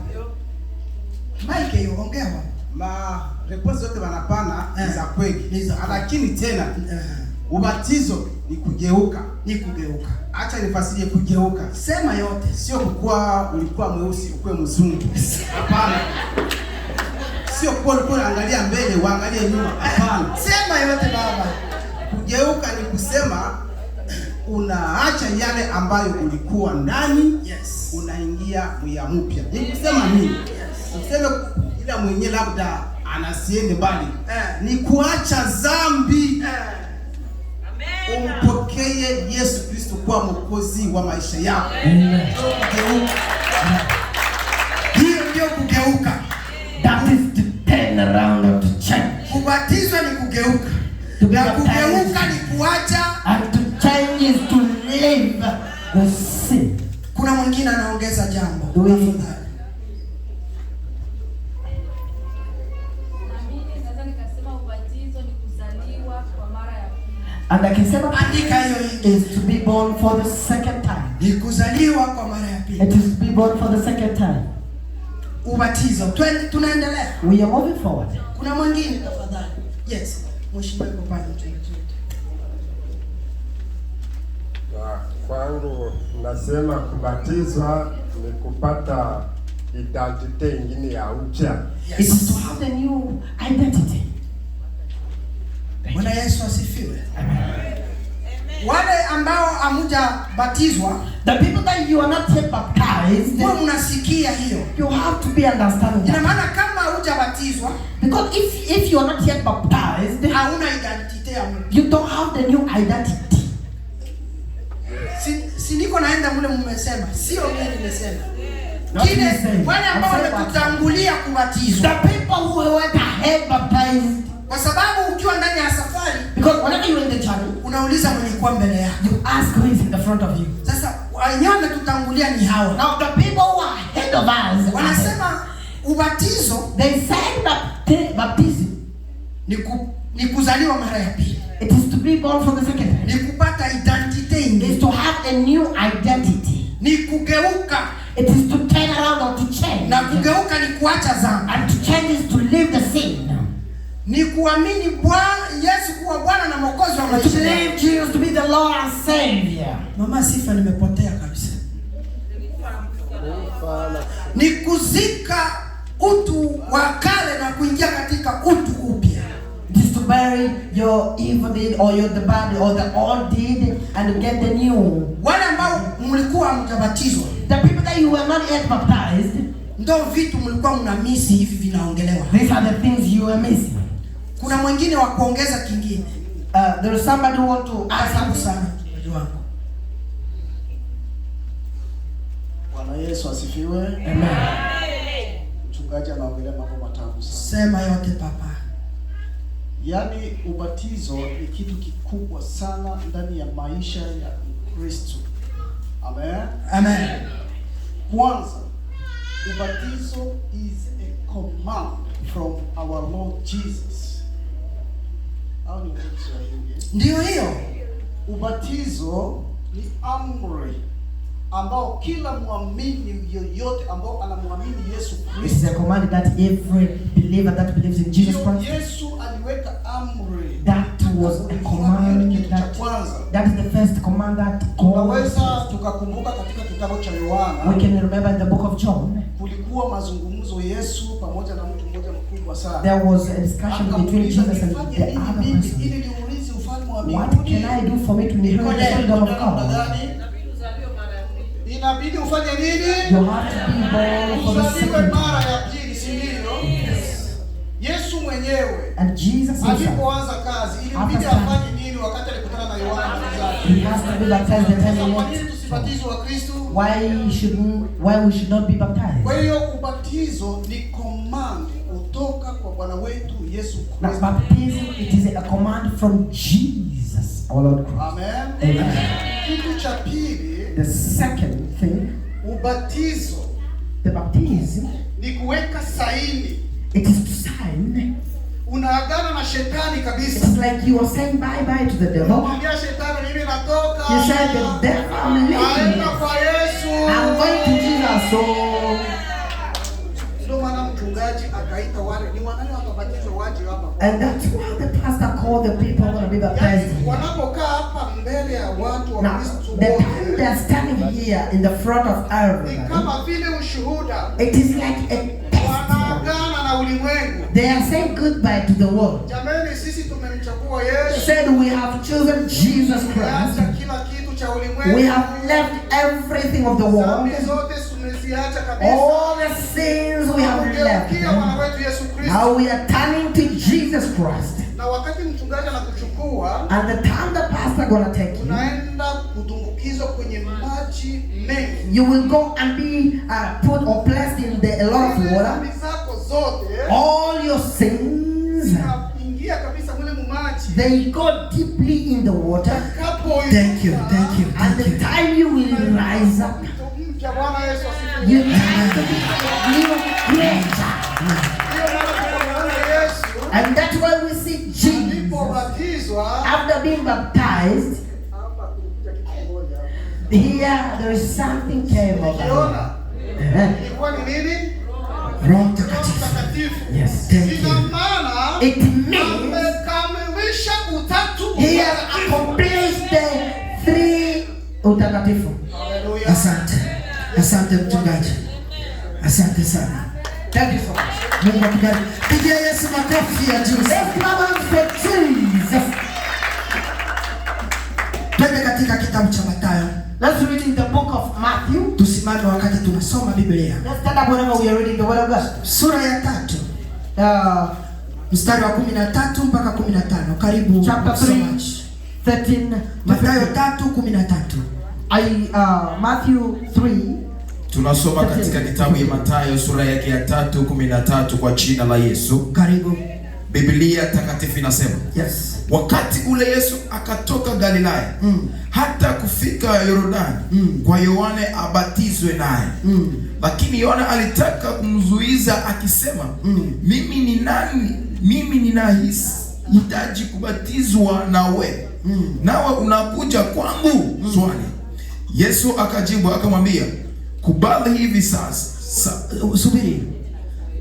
Mike hiyo ongea baba. Ma response zote wanapana za kweli. Lakini tena ubatizo ni kugeuka. Ni kugeuka. Acha nifasirie kugeuka. Sema yote. Sio kukua ulikuwa mweusi ukue mzungu. Hapana. Sio kwa ulikuwa unaangalia mbele uangalie nyuma. Hapana. Sema yote baba. Kugeuka ni kusema unaacha yale ambayo ulikuwa ndani, yes, unaingia ya mpya. Ni kusema nini? Useme ila mwenye labda anasiende mbali. Ni kuacha dhambi. Umpokee Yesu Kristo kuwa Mwokozi wa maisha yako. Hiyo ndio kugeuka. That is to turn around or to change. Kubatizwa ni kugeuka. Na kugeuka ni kuacha. And to change is to live the sin. Kuna mwingine anaongeza jambo. And I can say that is to be born for the second time. Ni kuzaliwa kwa mara ya pili. It is to be born for the second time. Ubatizo. Tunaendelea. We are moving forward. Kuna mwingine tafadhali. Yes. Mheshimiwa Kopani. Kwangu nasema kubatizwa ni kupata identity ingine ya upya. It is to have a new identity. Bwana Yesu asifiwe. Wale ambao hamuja batizwa, the people that you are not yet baptized, wewe unasikia hiyo. You have to be understanding. Ina maana kama hujabatizwa, because if you are not yet baptized, hauna identity ya Mungu. You don't have the new identity. Si niko naenda mule mmesema, sio mimi nimesema. Kile wale ambao wamekutangulia kubatizwa, the people who went ahead baptized, kwa sababu ukiwa ndani ya safari, because whenever you in the journey, unauliza mwenye kwa mbele yako, you ask who is in the front of you. Sasa wenyewe wametutangulia ni hawa. Now the people who are ahead of us, wanasema ubatizo, they said that baptism ni kuzaliwa mara ya pili. It is to be born for the second time. Ni kupata identity ingine. Is to have a new identity. Ni kugeuka. It is to turn around or to change. Na kugeuka ni kuacha dhambi. And to change is to leave the sin. Ni kuamini Bwana Yesu kuwa Bwana na Mwokozi wa maisha. To believe Jesus to be the Lord and Savior. Mama Sifa, nimepotea kabisa. Ni kuzika utu wa kale na kuingia katika utu upya. It is to bury your evil deed or the bad or the old deed and get the new. Wale ambao mlikuwa mtabatizwa, the people that you were not yet baptized, ndio vitu mlikuwa mnamisi hivi vinaongelewa. These are the things you were missing. Kuna mwingine wa kuongeza kingine. There is somebody who want to ask sana. Bwana Yesu asifiwe. Amen. Mchungaji anaongelea mambo matamu sana. Sema yote papa. Yaani ubatizo ni kitu kikubwa sana ndani ya maisha ya Kristo. Amen. Amen. Kwanza, ubatizo is a command from our Lord Jesus. Au ni Kiswahili? Ndio hiyo. Ubatizo ni amri ambao kila muamini yoyote ambao anamwamini Yesu Kristo. This is a command that every believer that believes in Jesus Christ. Yesu aliweka amri. That was a command that is the first command that God. Tunaweza tukakumbuka katika kitabu cha Yohana. We can remember in the book of John. Kulikuwa mazungumzo Yesu pamoja na mtu mmoja mkubwa sana. There was a discussion between Jesus and the other person. Ili niurithi ufalme wa What can I do for me to inherit the kingdom of God? Inabidi ufanye nini? You have to be born for the second mara ya pili, si ndio? Yesu mwenyewe and Jesus alipoanza kazi ilibidi afanye nini wakati alikutana na Yohana mzee? He has to be baptized the time he Kwa nini tusibatizwe wa Kristo? Why we should not be baptized? Kwa hiyo ubatizo ni command kutoka kwa Bwana wetu Yesu Kristo. Now baptism, it is a command from Jesus our Lord Christ. Amen. Amen. Kitu cha pili, the second thing, ubatizo, the baptism, ni kuweka saini. It is to sign. Unaagana na shetani kabisa. It's like you are saying bye bye to the devil. Unamwambia shetani mimi natoka. You said the devil I'm leaving. Naenda kwa Yesu. I'm going to Jesus. So ndio maana mchungaji akaita wale ni wanani watabatizwa waje hapa. And that's why the pastor called the people who are going to be baptized. Wanapokaa hapa mbele ya watu wa Kristo. The time they are standing here in the front of everybody. Kama vile ushuhuda. It is like a wanaagana na ulimwengu. They are saying goodbye to the world. Jamani, sisi tumemchagua Yesu. Said we have chosen Jesus Christ. Kila kitu cha ulimwengu. We have left everything of the world. Zote tumeziacha kabisa. All the sins we have left. Now we are turning to Jesus Christ. Na wakati mchungaji anakuchukua, and the time the pastor gonna take you, unaenda kutumbukizwa kwenye maji mengi. You will go and be put or placed in a lot of water. All your sins, they go deeply in the water. Thank you. And the time you will rise up, you have to be new creator. And that's why we see Jesus after being baptized. Here there is something came over him. Yes, thank you. It means he has accomplished the 3 utakatifu. Asante mchungaji. Asante sana. Thank you so much. Mungu akubariki. Pigia Yesu makofi ya juu. Let's clap for Jesus. Twende katika kitabu cha Mathayo. Let's read in the book of Matthew. Tusimame wakati tunasoma Biblia. Let's stand up whenever we are reading the word of God. Sura ya 3. Mstari wa 13 mpaka 15. Karibu chapter 3, 13. Mathayo 3:13. Matthew 3. Tunasoma katika kitabu ya Mathayo sura yake ya 3:13 kwa jina la Yesu. Karibu. Biblia takatifu inasema, yes. Wakati ule Yesu akatoka Galilaya hata kufika Yordani kwa Yohane abatizwe naye. Lakini Yohane alitaka kumzuiza akisema, mimi ni nani? Mimi ninahitaji kubatizwa nawe. Nawe unakuja kwangu? Swali. Yesu akajibu akamwambia, kubali hivi sasa. Subiri.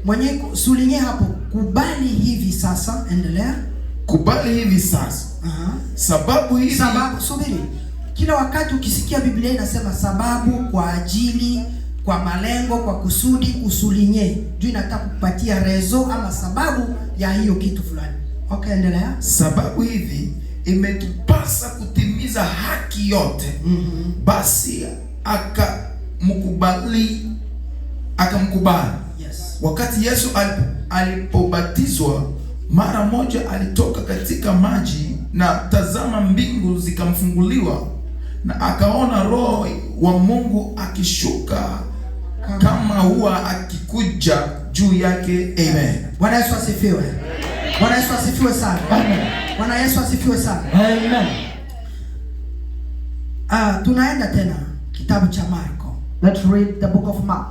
Mwenye sulinye hapo, kubali hivi sasa. Endelea. Kubali hivi sasa. Sababu subiri. Kila wakati ukisikia Biblia inasema sababu, kwa ajili, kwa malengo, kwa kusudi, usulinye. Juu inataka kupatia rezo ama sababu ya hiyo kitu fulani. Okay, endelea. Sababu hivi imetupasa kutimiza haki yote. Basi akamkubali. Yes. Wakati Yesu alipobatizwa, mara moja alitoka katika maji, na tazama mbingu zikamfunguliwa, na akaona Roho wa Mungu akishuka kama huwa akikuja juu yake. Amen. Bwana Yesu asifiwe. Bwana Yesu asifiwe sana. Amen. Bwana Yesu asifiwe sana. Amen. Tunaenda tena kitabu cha Marko. Let's read the book of Mark.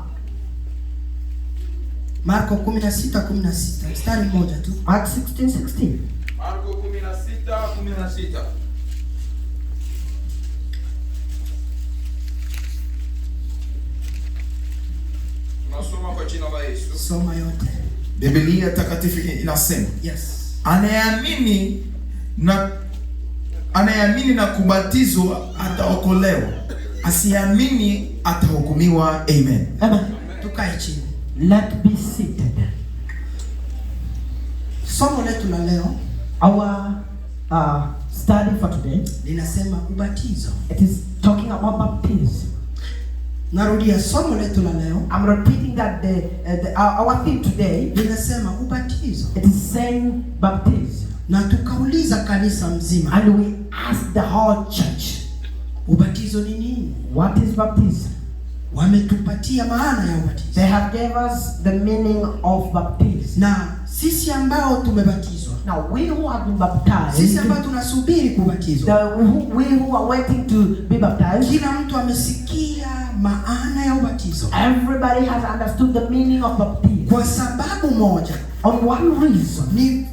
Marko 16:16. Mstari mmoja tu. Mark 16:16. Marko 16:16. Tunasoma kwa jina la Yesu. Soma yote. Biblia takatifu inasema, Yes. Anayeamini na kubatizwa ataokolewa, asiamini atahukumiwa. Amen. Amen. Tukae chini. Let's be seated. Somo letu la leo, our study for today, linasema ubatizo. it is talking about baptism. Narudia, somo letu la leo, I'm repeating that our theme today, linasema ubatizo. it is saying baptism. Na tukauliza kanisa mzima, And we asked the whole church, ubatizo ni nini? what is baptism? Wametupatia maana ya ubatizo. They have gave us the meaning of baptism. Na sisi ambao tumebatizwa, Now we who have been baptized, sisi ambao tunasubiri kubatizwa, we who are waiting to be baptized, kila mtu amesikia maana ya ubatizo. everybody has understood the meaning of baptism. Kwa sababu moja, On one reason, ni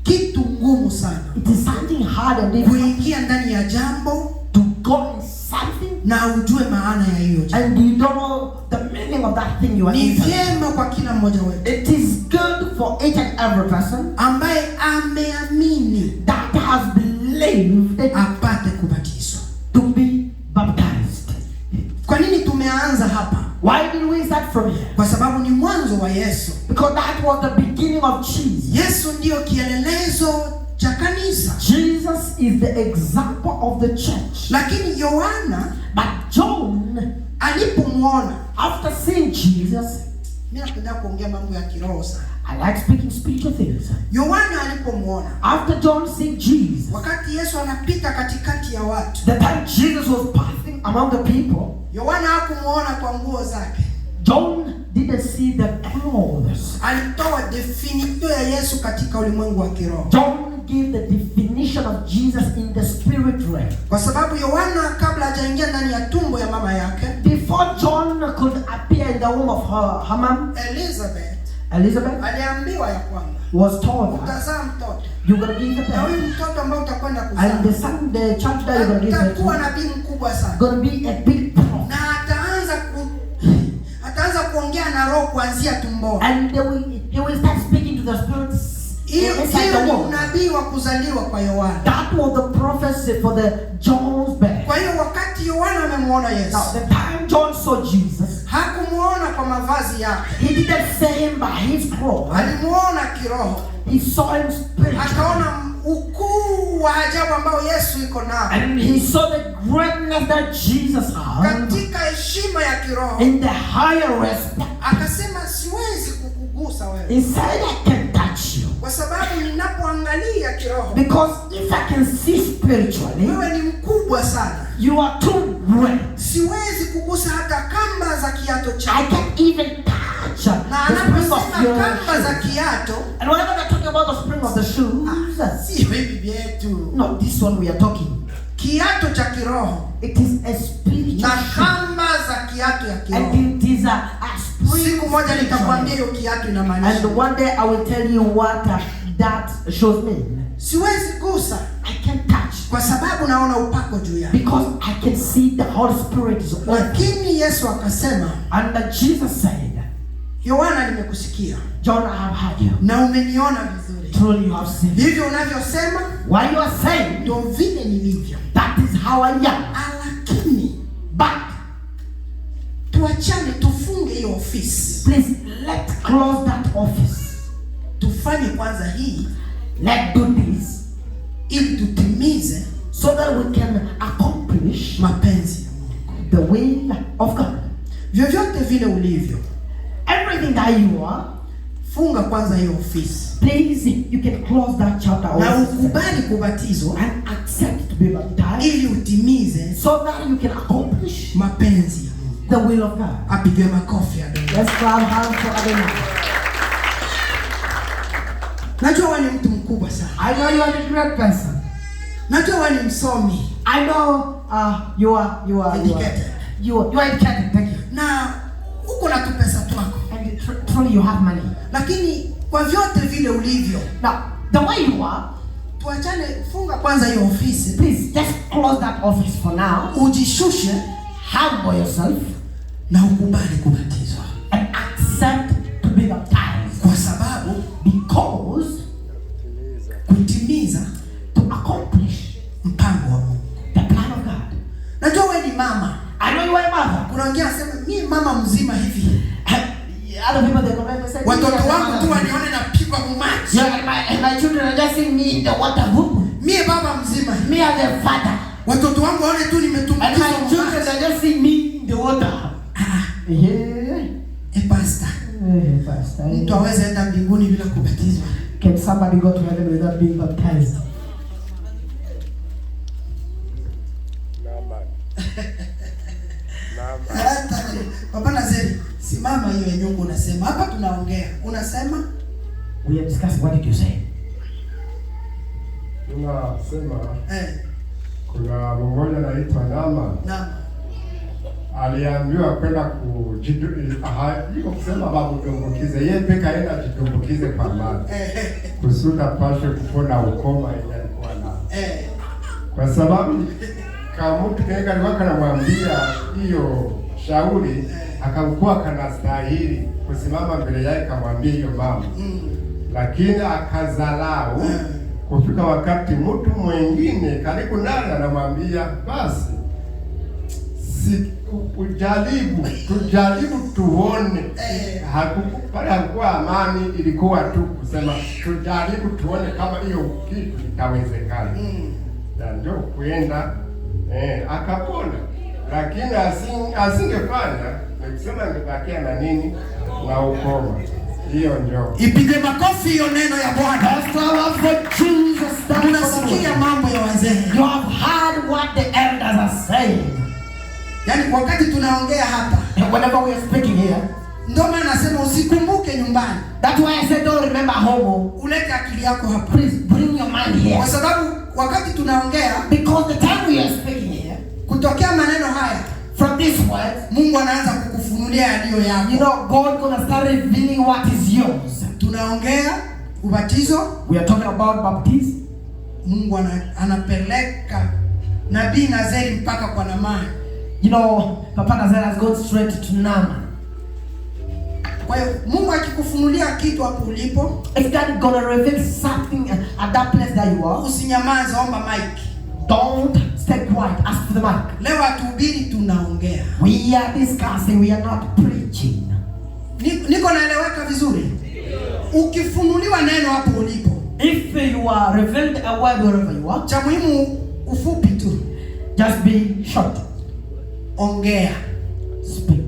kitu ngumu sana it is something hard and difficult kuingia ndani ya jambo to go in something na ujue maana ya hiyo jambo. and you don't know the meaning of that thing you are Ni into. vyema kwa kila mmoja wetu It is good for each and every person ambaye ameamini that has believed apate kubatizwa. to be baptized. Kwa nini tumeanza hapa? Why did we start from here? Kwa sababu ni mwanzo wa Yesu. Because that was the beginning of Jesus. Yesu ndiyo kielelezo cha kanisa. Jesus is the example of the church. Lakini Yohana, But John, alipomwona, after seeing Jesus, mimi napenda kuongea mambo ya kiroho sana. I like speaking spiritual things. Yohana alipomwona, After John seeing Jesus, wakati Yesu anapita katikati ya watu, the time Jesus was passing among the people, Yohana hakumuona kwa nguo zake. John didn't see the clothes. Alitoa definition ya Yesu katika ulimwengu wa kiroho. John gave the definition of Jesus in the spirit realm. Kwa sababu Yohana kabla hajaingia ndani ya tumbo ya mama yake, Before John could appear in the womb of her mom, Elizabeth aliambiwa ya kwamba was told that utazaa mtoto. you're going to give the Na huyu birth. mtoto ambao utakwenda And the kuzaa, son, the child that you're going to give birth atakuwa to, nabii mkubwa sana. going to be a big prophet. Na ataanza kuongea na roho kuanzia tumboni. And he will start speaking to the spirits inside the Hiyo ni womb. unabii wa kuzaliwa kwa Yohana. That was the prophecy for the John's birth. Kwa hiyo wakati Yohana amemwona Yesu, Now, the time John saw Jesus, hakumuona kwa mavazi yake. he didn't see him by his clothes. Alimuona kiroho. He saw him spiritually. Akaona ukuu wa ajabu ambao Yesu iko nao. And he saw the greatness that Jesus had Katika heshima ya kiroho, in the higher respect. akasema siwezi kukugusa wewe. He said, I can touch you. Kwa sababu ninapoangalia kiroho, Because if I can see spiritually, wewe ni mkubwa sana. you are too great. Siwezi kugusa hata kamba za kiato I chako. can't even touch Na the spring of anaposema your kamba za shoe. kiato, And whenever they're talking about the spring of the shoes, sio hivi vyetu. no, this one we are talking. Kiato cha kiroho It is a spiritual na shoe. kamba za kiato ya kiroho. And it is a spring. Siku moja nitakwambia hiyo kiato inamaanisha. And one day I will tell you what that shows me. Siwezi gusa I can't touch kwa sababu naona upako juu yake. because I can see the Holy Spirit is on. Lakini Yesu akasema, And Jesus said, Yohana, nimekusikia John, I have heard you. na umeniona vizuri. Truly you have seen me. Hivyo unavyosema What you are saying, ndio vile nilivyo. that is how I am. Lakini But tuachane, tufunge hiyo ofisi. please let's close that office. Tufanye kwanza hii let's do this, ili tutimize so that we can accomplish mapenzi the will of God. Vyovyote vile ulivyo, Everything that you are, funga kwanza hiyo ofisi. please, you can close that chapter Na also ukubali kubatizwa and accept to be baptized ili utimize so that you can accomplish mapenzi ya Mungu. the will of God. Apigwe makofi ya Adonai. Let's clap hands for Adonai. Najua wewe ni mtu mkubwa sana. I know you are a great person. Najua wewe ni msomi. I know you are Educated. You are educated. Thank you. Na uko na tupesa twako. And truly you have money. Lakini kwa vyote vile ulivyo, Now, the way you are, tuachane, funga kwanza hiyo ofisi. please just close that office for now. Ujishushe Humble yourself na ukubali kubatizwa. and accept to be baptized. Kwa sababu Because kutimiza to accomplish mpango wa Mungu. the plan of God. Najua wewe ni mama. I know you are a mother. Kuna wengine wanasema mimi mama mzima hivi. Other people they comment and say, Watoto wangu tu wanione napigwa mumaji. yeah, my children are just seeing me in the water pool. Mimi baba mzima. Me as a father. Watoto wangu waone tu And nimetumbukizwa my children mumaji. are just seeing me in the water. Yeah. Pastor. Pastor. Mtu aweze enda mbinguni bila kubatizwa. Can somebody go to heaven without being baptized? Papa Nazeri, simama hiyo yenye unasema. Hapa tunaongea. Unasema? We are discussing. What did you say? Tunasema kuna mmoja anaitwa Nama. Naam. Aliambiwa kwenda hiyo kusema babu tumbukize. Yeye peka yeye ajitumbukize kwa maji. Kusuda pashe kupona ukoma yenye alikuwa nao. Kwa sababu kama mtu kenga alikuwa kanamwambia hiyo shauri akakuwa kanastahili kusimama mbele yake kamwambia hiyo mama. Lakini akazalau kufika wakati mtu mwingine karibu naye anamwambia basi tujaribu tuone. Pale hakuwa amani, ilikuwa tu kusema tujaribu tuone kama hiyo kitu itawezekana. Ndio kuenda akapona, lakini asingefanya kusema ningebakia na nini na ukoma. Hiyo ndio ipige makofi hiyo neno ya Bwana. Unasikia mambo ya wazee. You have heard what the elders are saying. Yaani wakati tunaongea hapa, whenever we are speaking here, ndio maana nasema usikumbuke nyumbani. That's why I said don't remember home. Ulete akili yako hapa. Please bring your mind here. Kwa sababu wakati tunaongea, because the time we are speaking here, kutokea maneno haya, from this word, Mungu anaanza kukufunulia yaliyo yako. You know, God gonna start revealing what is yours. Tunaongea ubatizo. We are talking about baptism. Mungu anapeleka Nabii Nazeri mpaka kwa Naamani. You know, Papa Nazeri has gone straight to Naaman. Kwa hiyo Mungu akikufunulia kitu hapo ulipo, if God gonna reveal something at that place that you are, usinyamaze, omba mic. Don't stay quiet, ask for the mic. Leo atuhubiri, tunaongea. We are discussing, we are not preaching. Niko naeleweka vizuri? Ukifunuliwa neno hapo ulipo, if you are revealed a word wherever you are, cha muhimu ufupi tu, just be short. Ongea. Speak.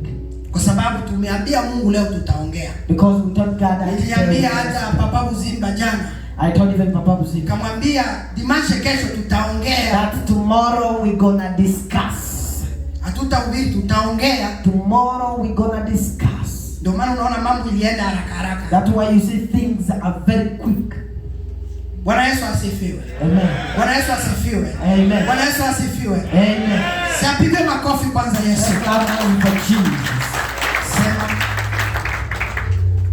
Kwa sababu tumeambia Mungu leo tutaongea. Because we told God that. Niliambia hata Papa Buzimba jana. I told even Papa Buzimba. Kamwambia Dimashe kesho tutaongea. That tomorrow we gonna discuss. Hatutahubiri, tutaongea. Tomorrow we gonna discuss. Ndio maana unaona mambo ilienda haraka haraka. That's why you see things are very quick. Bwana Yesu asifiwe. Amen. Bwana Yesu asifiwe. Amen. Bwana Yesu asifiwe. Amen. Sapige makofi kwanza Yesu. Sema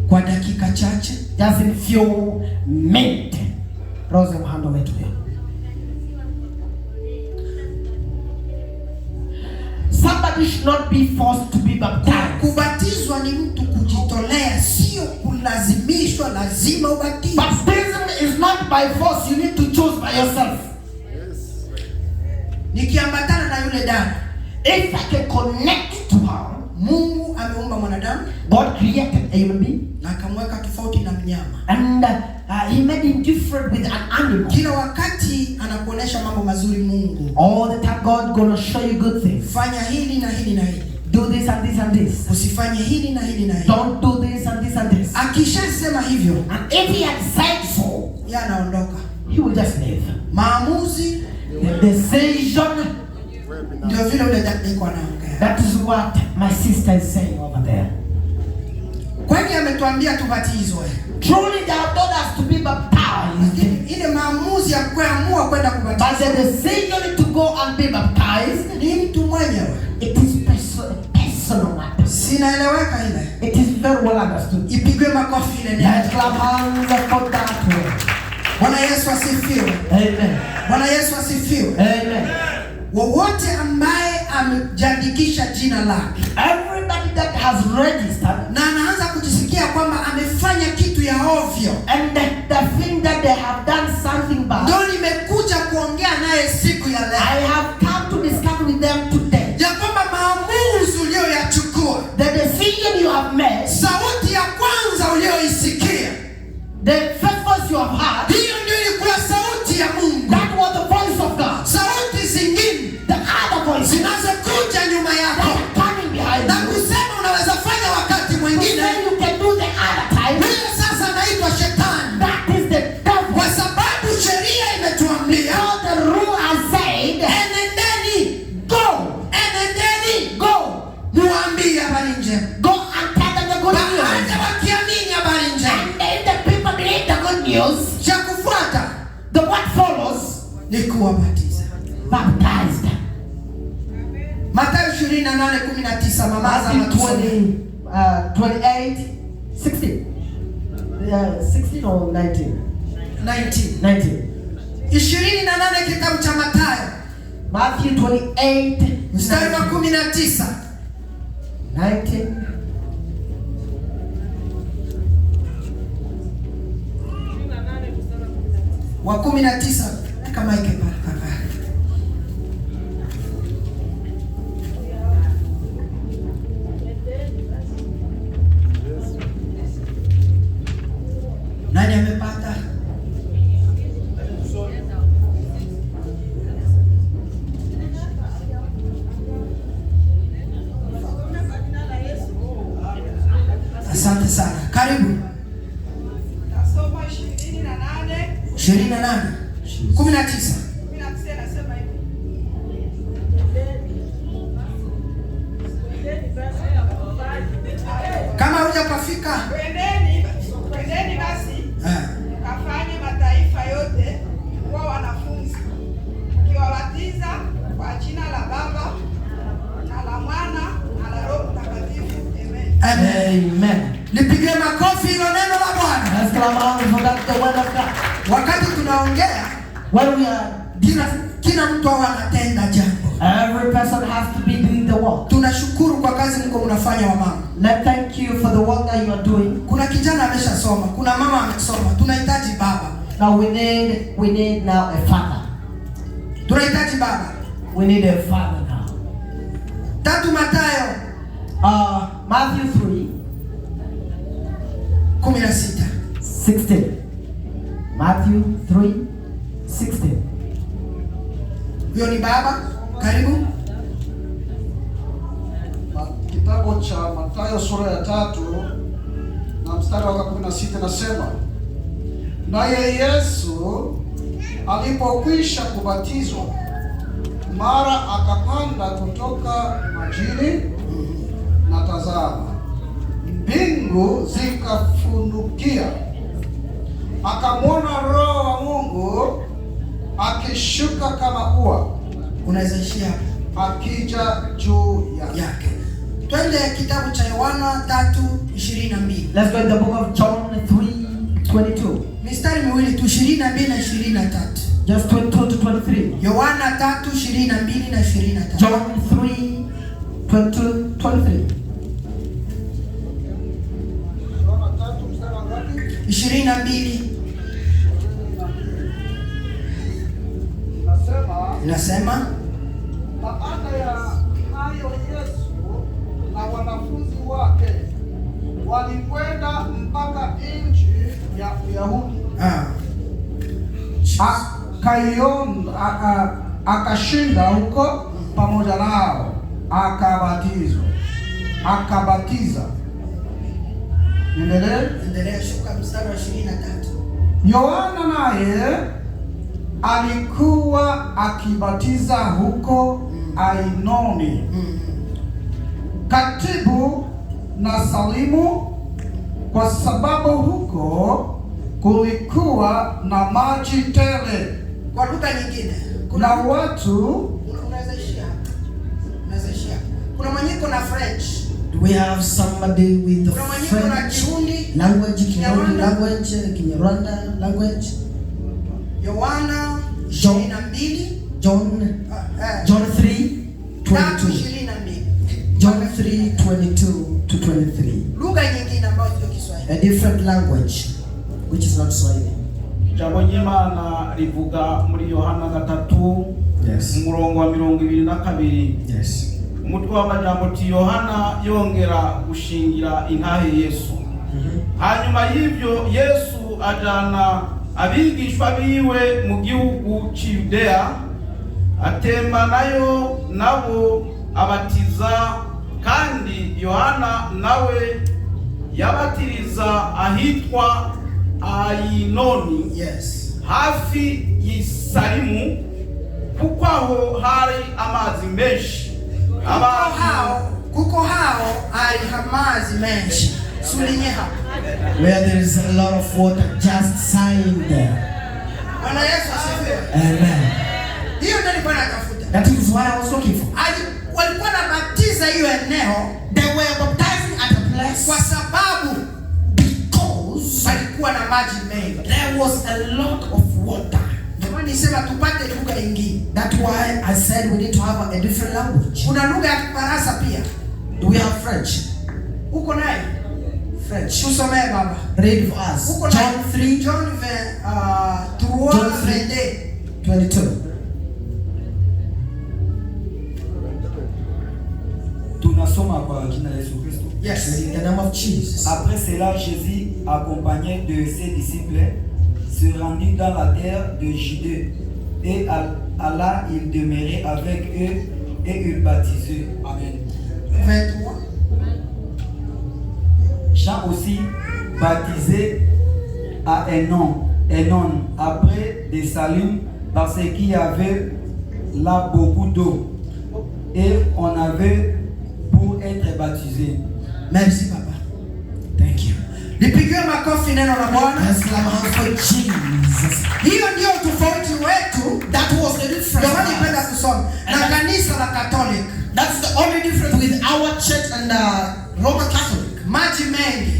kwa dakika chache, just in few minutes. Rose mhando wetu leo. Somebody should not be forced to be baptized. Kubatizwa ni mtu kujitolea, sio kulazimishwa lazima ubatizwe. Baptism is not by force, you need to choose by yourself. Nikiambatana na yule dada, if I can connect to her, Mungu ameumba mwanadamu, God created a human being, na akamweka tofauti na mnyama. And he made him different with an animal. Kila wakati anakuonesha mambo mazuri Mungu. All the time God gonna show you good things. Fanya hili na hili na hili. Do this and this and this. Usifanye hili na hili na hili. Don't do this and this and this. Akishasema hivyo, and if he had said so, yeye anaondoka. He will just leave. Maamuzi, the decision. Ndio vile ule dakika anaongea. That is what my sister is saying over there. Kwani ametuambia tubatizwe. Truly they have told us to be baptized. Ile maamuzi ya kuamua kwenda kubatizwa. But the decision to go and be baptized ni mtu mwenyewe. It is personal matter. Sinaeleweka ile. It is very well understood. Ipigwe makofi ile neno. Let's clap hands for that one. Bwana Yesu asifiwe. Amen. Bwana Yesu asifiwe. Amen. Wowote ambaye amejiandikisha jina lake, everybody that has registered, na anaanza kujisikia kwamba amefanya kitu ya ovyo, and the thing that they have done something bad, ndio nimekuja kuongea naye siku ya leo. I have come to discuss with them today. Ya kwamba maamuzi uliyoyachukua, the decision you have made, sauti ya kwanza uliyoisikia, the first voice you have heard, hiyo ndio ilikuwa sauti ya Mungu. That was the voice of God. Sauti zingine, the other voice, zinazokuja nyuma yako, na kusema unaweza fanya wakati mwingine, you can do the other time. Hiyo sasa naitwa shetani. That is the devil. Kwa sababu sheria imetuambia, the rule has said, enendeni, go, enendeni, go, muambie habari njema, go and tell them the good news. Baada wakiamini habari njema, and if the people believe the good news, cha kufuata, the what follows, ni kuwabatiza, baptized. Mathayo 28:19, mama za Matthew 28:16. 16 or 19? 19. 28 kitabu cha Mathayo. Matthew 28 mstari wa 19. 19. Wa 19 kama ike pale. Nani amepata? Asante sana. Karibu. Nasoma 28. 19. 19 nasema hivi. Kama hujapafika, Kwendeni basi mkafanye mataifa yote kuwa wanafunzi, mkiwabatiza kwa jina la Baba na la Mwana na la Roho Mtakatifu. Amen. Amen. Nipige makofi hilo neno la Bwana. Let's clap hands for that the word of God. Wakati tunaongea, when we are, kila mtu anatenda jambo. Every person has to be doing the work. Tunashukuru kwa kazi mko mnafanya wa mama. Let's thank you for the work that you are doing. Kuna kijana ameshasoma, kuna mama amesoma. Tunahitaji baba. Now we need now a father. Tunahitaji baba. We need a father now. 3 Mathayo Matthew 3:16. Matthew 3:16. Huyo ni baba. Karibu. Kitabu cha Mathayo sura ya 3 na mstari wa 16 nasema, naye Yesu alipokwisha kubatizwa, mara akapanda kutoka majini, na tazama, mbingu zikafunukia, akamwona Roho wa Mungu akishuka kama ua. Unaweza ishia akija juu yake. Twende kitabu cha Yohana 3:22. Let's go in the book of John 3:22. Mistari miwili tu, 22 na 23. Just 22 to 23. Yohana 3:22 na 23. John 3:22 23. Yohana 3 mstari wa ngapi? 22. Nasema baada ya hayo Yesu na wanafunzi wake walikwenda mpaka nchi ya Uyahudi, akashinda huko pamoja nao, akabatiza. Endelea, shuka mstari wa 23. Yohana naye alikuwa akibatiza huko Ainoni, karibu na Salimu, kwa sababu huko kulikuwa na maji tele. Kwa lugha nyingine, kuna watu unaweza ishia. Kuna mwenyeko na French. We have somebody with the French language, Kinyarwanda language, Kinyarwanda language. Yohana 22, John 3:22. John 3:22 to 23. Lugha nyingine ambayo sio Kiswahili. A different language which is not Swahili. Jambo ry'Imana rivuga muri Yohana 3 umurongo wa 22. Yes. Umutwe w'amajambo ati Yohana yongera gushingira intahe Yesu. Hanyuma y'ivyo Yesu ajana abigishwa biwe mu gihugu cy'Yudea, atemba nayo nabo abatiza, kandi Yohana nawe yabatiriza ahitwa Ainoni, hafi y'Isalimu, kuko aho hari amazi menshi. Kuko hao hari amazi menshi. Sulinyeha. Where there is a lot of water, just sign there. Bwana Yesu asifiwe. Amen. Hiyo ndio nilikuwa natafuta. That is what I was looking for. Walikuwa wanabatiza hiyo eneo. They were baptizing at a place kwa sababu walikuwa na maji mengi. There was a lot of water. Ndio nisema tupate lugha nyingine. That's why I said we need to have a different language. Kuna lugha ya Kifaransa pia. We have French. Uko naye? French. Tusomee baba. Read for us. John 3:22. Tunasoma kwa jina la Yesu Kristo. Yes, in the name of Jesus. Après cela, Jésus, accompagné de ses disciples, se rendit dans la terre de Judée, et Allah, il demeurait avec eux et il baptisait. Amen. 23. Jean aussi baptisé à Enon, après des Salim, parce qu'il y avait là beaucoup d'eau et on avait pour être baptisé. Merci papa. Thank you. Nipigie makofi neno la Bwana. Let's clap for Jesus. Hiyo ndio tofauti wetu. That was the difference. Ndio nipenda kusoma. Na kanisa la Catholic. That's the only difference with our church and Roman Catholic. Maji mengi.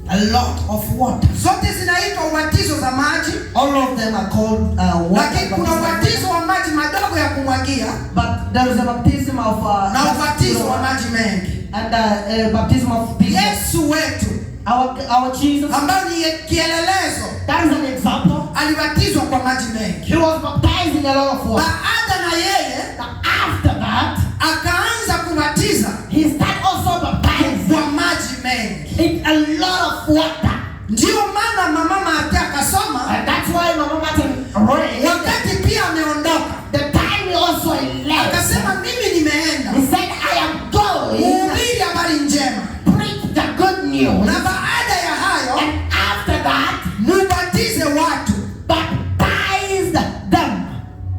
A lot of water. Zote zinaitwa ubatizo za maji. All of them are called water. Lakini kuna ubatizo wa maji madogo ya kumwagia. But there is a baptism of na ubatizo wa maji mengi. And a baptism of people. Yesu wetu. Our Jesus. Ambaye ni kielelezo. That is an example. Alibatizwa kwa maji mengi. He was baptized in a lot of water. Baada na yeye. After that. Akaanza kubatiza. He started also baptizing. Kwa maji mengi. In a lot of water. Ndio maana mama Mate akasoma. And that's why Mama Mate read. Wakati pia ameondoka. The time he also left. Akasema mimi nimeenda. He said I am going. Kuhubiri habari njema. Preach the good news. Na baada ya hayo. And after that. Mubatize watu. Baptize them.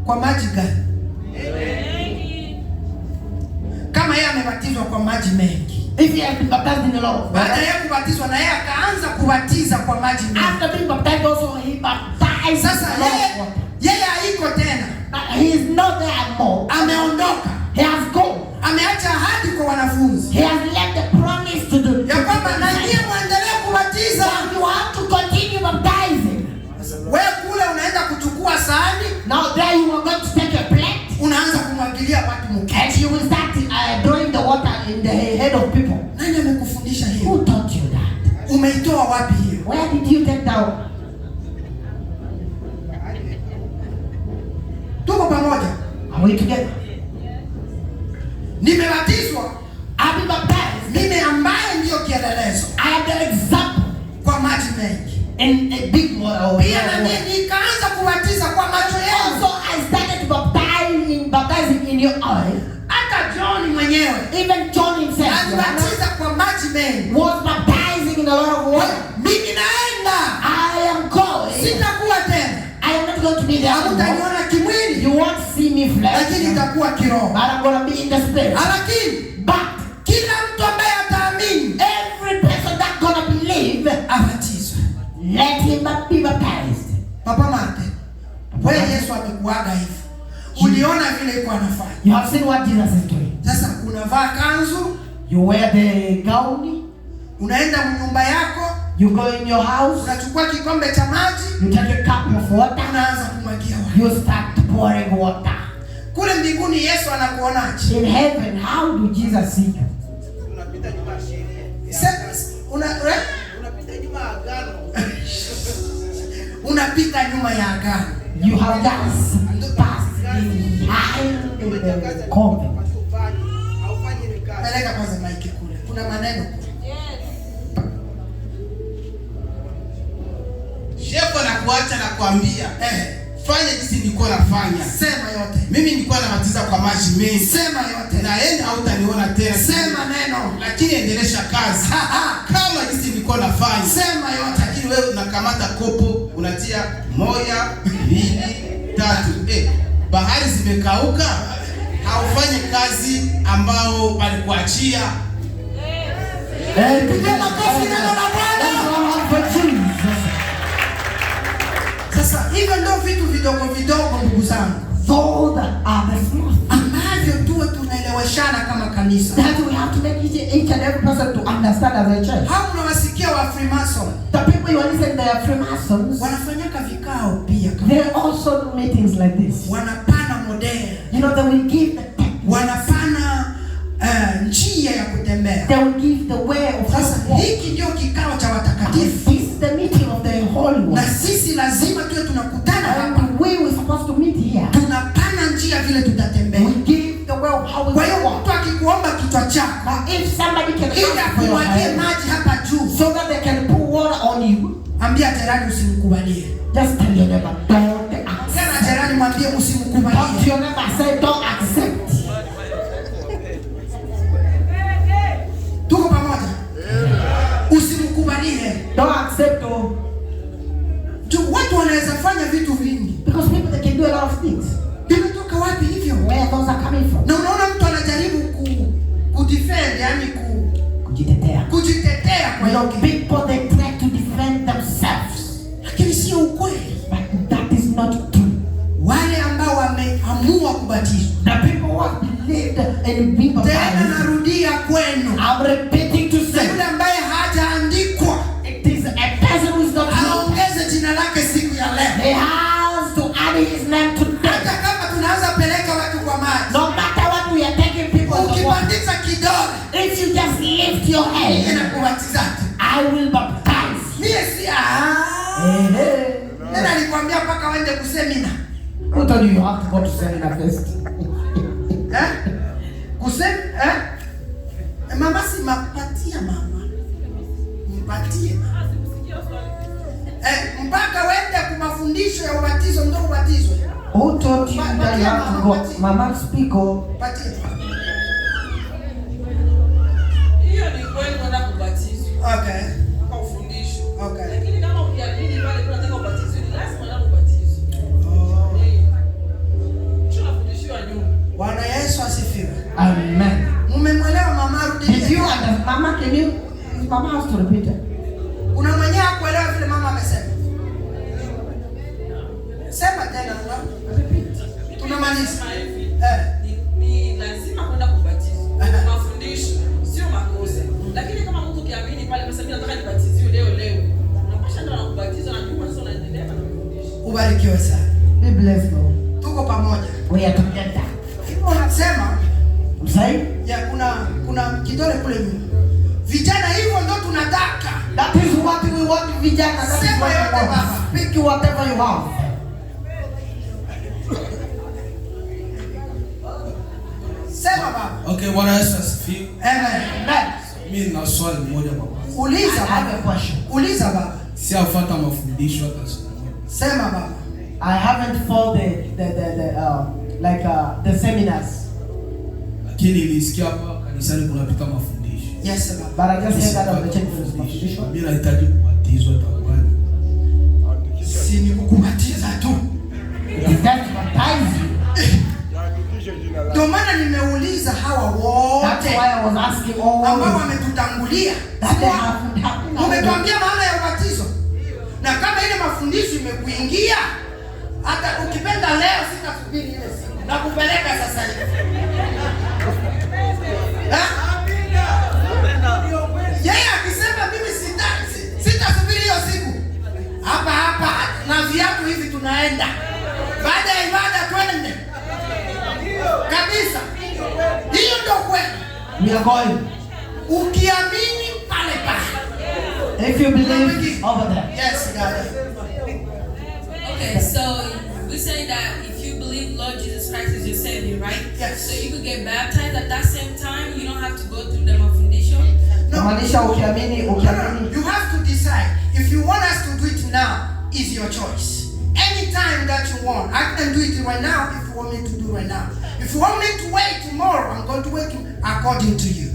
Kwa maji gani? Kama yeye amebatizwa kwa maji mengi. If he has been baptized in a lot of water. Baada ya kubatizwa na yeye akaanza kubatiza kwa maji mengi. After being baptized also he baptized. Sasa yeye haiko tena. He is not there anymore. Ameondoka. He has gone. Ameacha ahadi kwa wanafunzi. He has left the promise to the. Ya kwamba na nyie muendelee kubatiza. You have to continue baptizing. Wewe kule unaenda kuchukua sahani. Now there you are going to take a plate. Unaanza kumwagilia watu mkate. And you will start throwing the water in the head of people. Nani amekufundisha hiyo? Who taught you that? Umeitoa wapi hiyo? Where did you take that? Tuko pamoja? Are we together? Nimebatizwa. I've been baptized. Mimi ambaye ndio kielelezo. I am the example. Kwa maji mengi. in a big water. Pia na mimi nikaanza kubatiza kwa macho yangu. So I started baptizing in your eyes. Hata John mwenyewe, even John himself, alibatiza kwa maji mengi, was baptizing in a lot of water. Mimi naenda, I am going. Sitakuwa tena. I am not going to be there. Hamtaniona kimwili. You won't see me flesh. Lakini nitakuwa kiroho. But I'm going to be in the spirit. Lakini, but kila mtu ambaye ataamini, every person that going to believe, abatizwe. Let him be baptized. Papa Mate, wewe Yesu amekuaga hivi. Uliona vile yuko anafanya. You have seen what Jesus is doing. Sasa unavaa kanzu, you wear the gown, unaenda nyumba yako, you go in your house, unachukua kikombe cha maji, you take a cup of water, unaanza kumwagia watu. You start pouring water. Kule mbinguni Yesu anakuonaje? In heaven, how do Jesus see you? Unapita nyuma ya sheria. Unapita nyuma ya agano. Unapita nyuma ya agano. You have just passed behind the covenant. Peleka kwanza maiki kule. Kuna maneno kule. Shepo na kuacha na kuambia, fanya jinsi nilikuwa nafanya. Sema yote. Mimi nilikuwa nabatiza kwa maji mengi. Sema yote. Na yeye hautaniona tena. Sema neno. Lakini endelesha kazi. Kama jinsi nilikuwa nafanya. Sema yote. Lakini wewe unakamata kopo, unatia 1, 2, 3. Bahari zimekauka. Haufanyi kazi ambao alikuachia. Sasa hivyo ndio vitu vidogo vidogo ndugu zangu. Those are the small ambavyo tuwe tunaeleweshana kama kanisa. That we have to make each and every person to understand as a church. Hao mnawasikia wa Freemason. The people you are listening, they are Freemasons. Wanafanyaka vikao pia. They also do meetings like this. Wanapana model. You know, they will give the wanapana njia ya kutembea. They will give the way of sasa. Hiki ndio kikao cha watakatifu. This is the meeting of the holy ones. Na sisi lazima tuwe tunakutana hapa. We were supposed to meet here. Tunapana njia vile tutatembea. We give the way of how we kwa hiyo mtu akikuomba kichwa chako, if somebody can kumwagie maji hapa juu so that they can pour water on you, ambia jirani usimkubalie. Just tell your neighbor, don't accept. Tena jirani mwambie usimkubalie. Talk to your neighbor, say don't accept. Tuko pamoja? Usimkubalie. Don't accept. Watu wanaweza fanya vitu vingi. Because people they can do a lot of things. Imetoka wapi hivyo? Where those are coming from? Na unaona mtu anajaribu kudefend, yani kujitetea kwa hiyo people they try to defend themselves. Lakini sio ukweli. But that is not true. Wale ambao wameamua kubatizwa. The people who have believed in being baptized. Tena narudia kwenu. I'm repeating to say. Yule ambaye hajaandikwa. It is a person who is not aongeze jina lake siku ya leo. He has to add his name today. Hata kama tunaanza peleka watu kwa maji. No matter what we are taking people. Ukibandika kidole. If you just lift your hand. Ninakubatiza. I will baptize. Mie si Nena alikwambia mpaka wende kusemina. Who told you have to go to seminar first? Mama si mapatia mama. Mpatie. Mpaka wende kwa mafundisho ya ubatizo ndio ubatizwe. Who told you that you have to go? Mama speak or patie. Hiyo ni kweli kwenda kubatizwa. Okay. Kwa ufundisho. Okay. Lakini kama ukiamini pale unataka kubatizwa, ni lazima na kubatizwa. Tunafundishwa nyuma. Bwana Yesu asifiwe. Amen. Mmemwelewa mama rudi. Did you understand? Mama, can you? Mama has to repeat it. Una mwenyewe kuelewa vile mama amesema. Sema tena mama. Repeat. Tunamaliza. Ni lazima kwenda kubatizwa. Mafundisho sio makosa. Lakini kama mtu kiamini pale pesa mimi nataka nibatiziwe leo. Unapasha ndo kubatizwa na nyuma sio unaendelea na mafundisho. Ubarikiwe sana. Be blessed Lord. Tuko pamoja. We are together. Hivyo wanasema Msai? Ya kuna kidole kule nyuma. Vijana hivyo ndo tunataka. That is what we want vijana. Sema yote baba. Speak whatever you have. Sema baba. Okay, Bwana Yesu asifiwe. Amen. Mimi na swali moja baba. Uliza baba. Question. Uliza baba. si afuata mafundisho hata siku moja. Sema baba. I haven't followed the seminars. Lakini nilisikia hapa kanisani kunapita mafundisho. Yes sir. But I just heard that of the church was mafundisho. Mimi nahitaji kubatizwa takwani. Si ni kukubatiza tu. Is that baptizing? Ndio maana nimeuliza hawa wote. That's why I was asking all ambao wametutangulia. Umetuambia maana ya ubatizo. Na kama ile mafundisho imekuingia, hata ukipenda leo sitasubiri ile siku. Na kupeleka sasa hivi. Yeye akisema mimi sitasubiri hiyo siku. Hapa na viatu hivi tunaenda. Baada ya ibada twende. Kabisa. Hiyo ndio kweli. We are going. Ukiamini pale pale. If you believe over there. Yes, God. Okay, so we say that if you believe Lord Jesus Christ is your Savior, right? Yes. So you could get baptized at that same time. You don't have to go through the foundation. No. You have to decide. If you want us to do it now, is your choice. Anytime that you want. I can do it right now if you want me to do right now. If you want me to wait tomorrow, I'm going to wait according to you.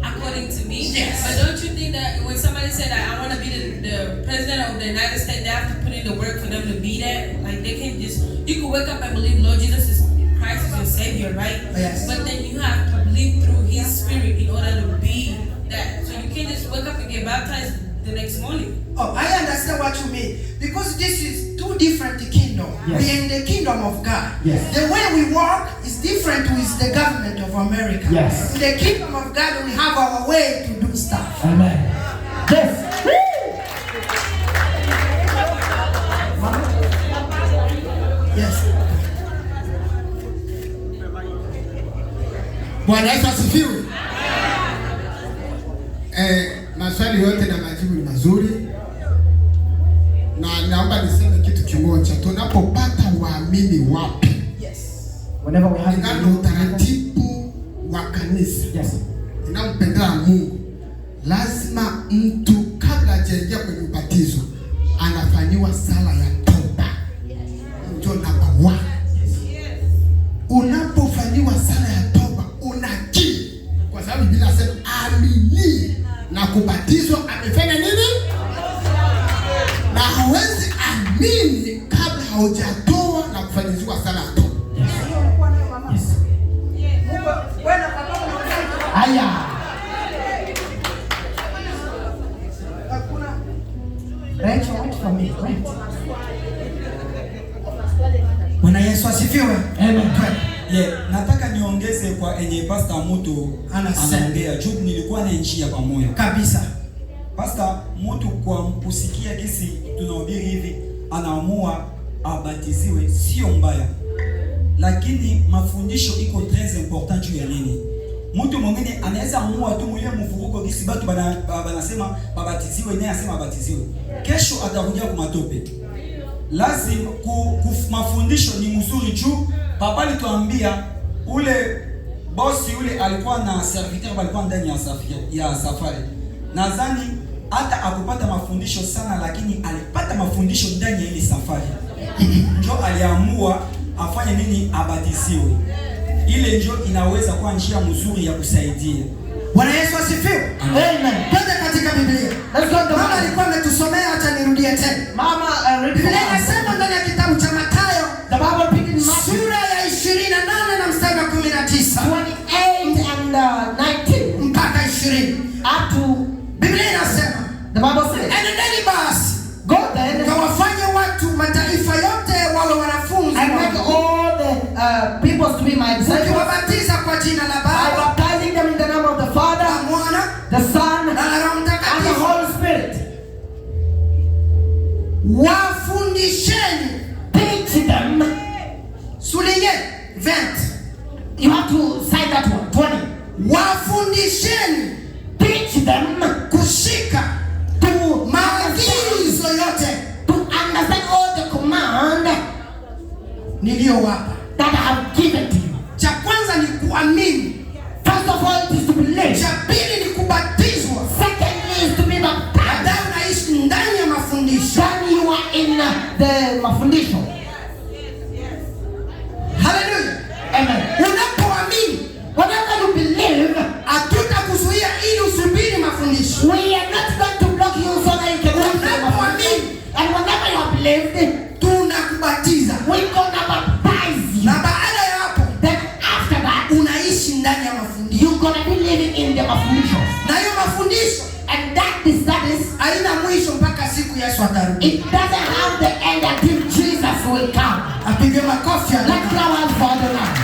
According to me? Yes. But don't you think that when somebody said that I want to be the president of the United States, they have to put in the work for them to be there? Like they can't just, you can wake up and believe Lord Jesus Christ is your Savior, right? Yes. But then you have to believe through His Spirit in order to be that. So you can't just wake up and get baptized the next morning. Oh, I understand what you mean. Because this is two different kingdoms. Yes. We are in the kingdom of God. Yes. The way we work is different with the government of America. Yes. In the kingdom of God, we have our way to do stuff. Amen. Yes. Yes. Bwana Yesu asifiwe. Maswali yote na majibu ni mazuri. Na naomba niseme kitu kimoja. Tunapopata waamini wapi? Yes. Whenever we have utaratibu wa kanisa. Yes. Inampendeza Mungu. Lazima mtu kabla hajaingia kwenye ubatizo anafanyiwa sala ya toba. Ndio namba 1. Unapofanyiwa sala ya toba unakiri, kwa sababu Biblia inasema amini na kubatizwa amefanya nini? Na hawezi amini kabla haujatoa na kufanyiwa sala ya toba. Yes. Aya. Rachel, wait for me. Wait. Bwana Yesu asifiwe. Amen. Nataka niongeze kwa enye Pastor Muto anaongea. Juu nilikuwa na njia pamoja. Kabisa. Pastor Muto kwa kusikia kisi tunahubiri hivi anaamua abatiziwe sio mbaya. Lakini mafundisho iko très important juu ya nini? Mtu mwingine anaweza amua tu mwenyewe mfuruko kisi batu banasema babatiziwe naye asema abatiziwe. Kesho atakuja kwa matope. Lazima mafundisho ni mzuri juu papa alituambia ule bosi ule alikuwa na serviteur alikuwa ndani ya safari. Nadhani hata akupata mafundisho sana, lakini alipata mafundisho ndani ya ile safari. Ndio aliamua afanye nini? Abatiziwe. Ile ndio inaweza kuwa njia mzuri ya kusaidia. Bwana Yesu asifiwe. Amen. Twende katika Biblia. Let's go to Mama alikuwa ametusomea, hata nirudie tena. Mama, Biblia inasema ndani ya kitabu cha Mathayo, the Bible picking Matthew sura ya 28 na mstari wa 19. 28 and 19 mpaka 20. up to Biblia inasema, the Bible says, enendeni basi go then kawafanye watu mataifa yote wawe wanafunzi and make all the people to be my disciples, ukiwabatiza kwa jina la by Baba, baptizing them in the name of the Father, na Mwana, the Son, na Roho and the Mtakatifu. Holy Spirit. Wafundisheni. Teach them. Soulignez 20. You have to cite that one. 20. Wafundisheni. Teach them kushika to maagizo yote, to understand all the command niliyowapa, that I have given to you. Cha kwanza ni kuamini. First of all, it is to believe. Cha pili ni kubatizwa. Secondly is to be baptized. Baadaye unaishi ndani ya utaishi ndani ya mafundisho. You're gonna be living in the mafundisho. Na hiyo mafundisho and that is haina mwisho mpaka siku Yesu atarudi. It doesn't have the end until Jesus will come. Apige makofi ya Let's clap for the Lord.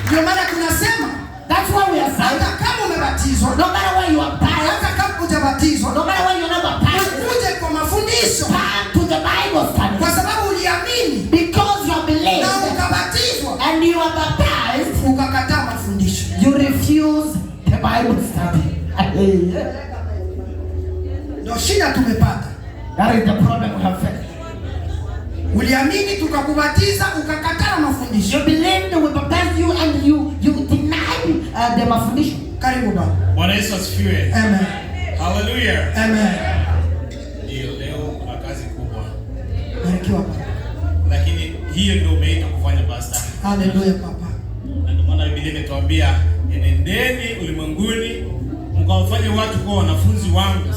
Ndio maana tunasema that's why we are saying, hata kama umebatizwa, no matter where you are baptized, hata kama hujabatizwa, no matter where you're not baptized, uje kwa mafundisho, come to the Bible study, kwa sababu uliamini, because you believe, na ukabatizwa, and you are baptized, ukakataa mafundisho, you refuse the Bible study. Ndio shida tumepata. That is the problem we have faced. Uliamini tukakubatiza, ukakataa mafundisho. You believed, we baptized you, and you denied the mafundisho. Karibu baba. Bwana Yesu asifiwe. Amen. Hallelujah. Amen. Ndio, leo kuna kazi kubwa. Barikiwa baba. Lakini hiyo ndio umeitwa kufanya pastor. Hallelujah baba. Na ndio maana Biblia imetuambia, enendeni ulimwenguni mkawafanye watu kuwa wanafunzi wangu.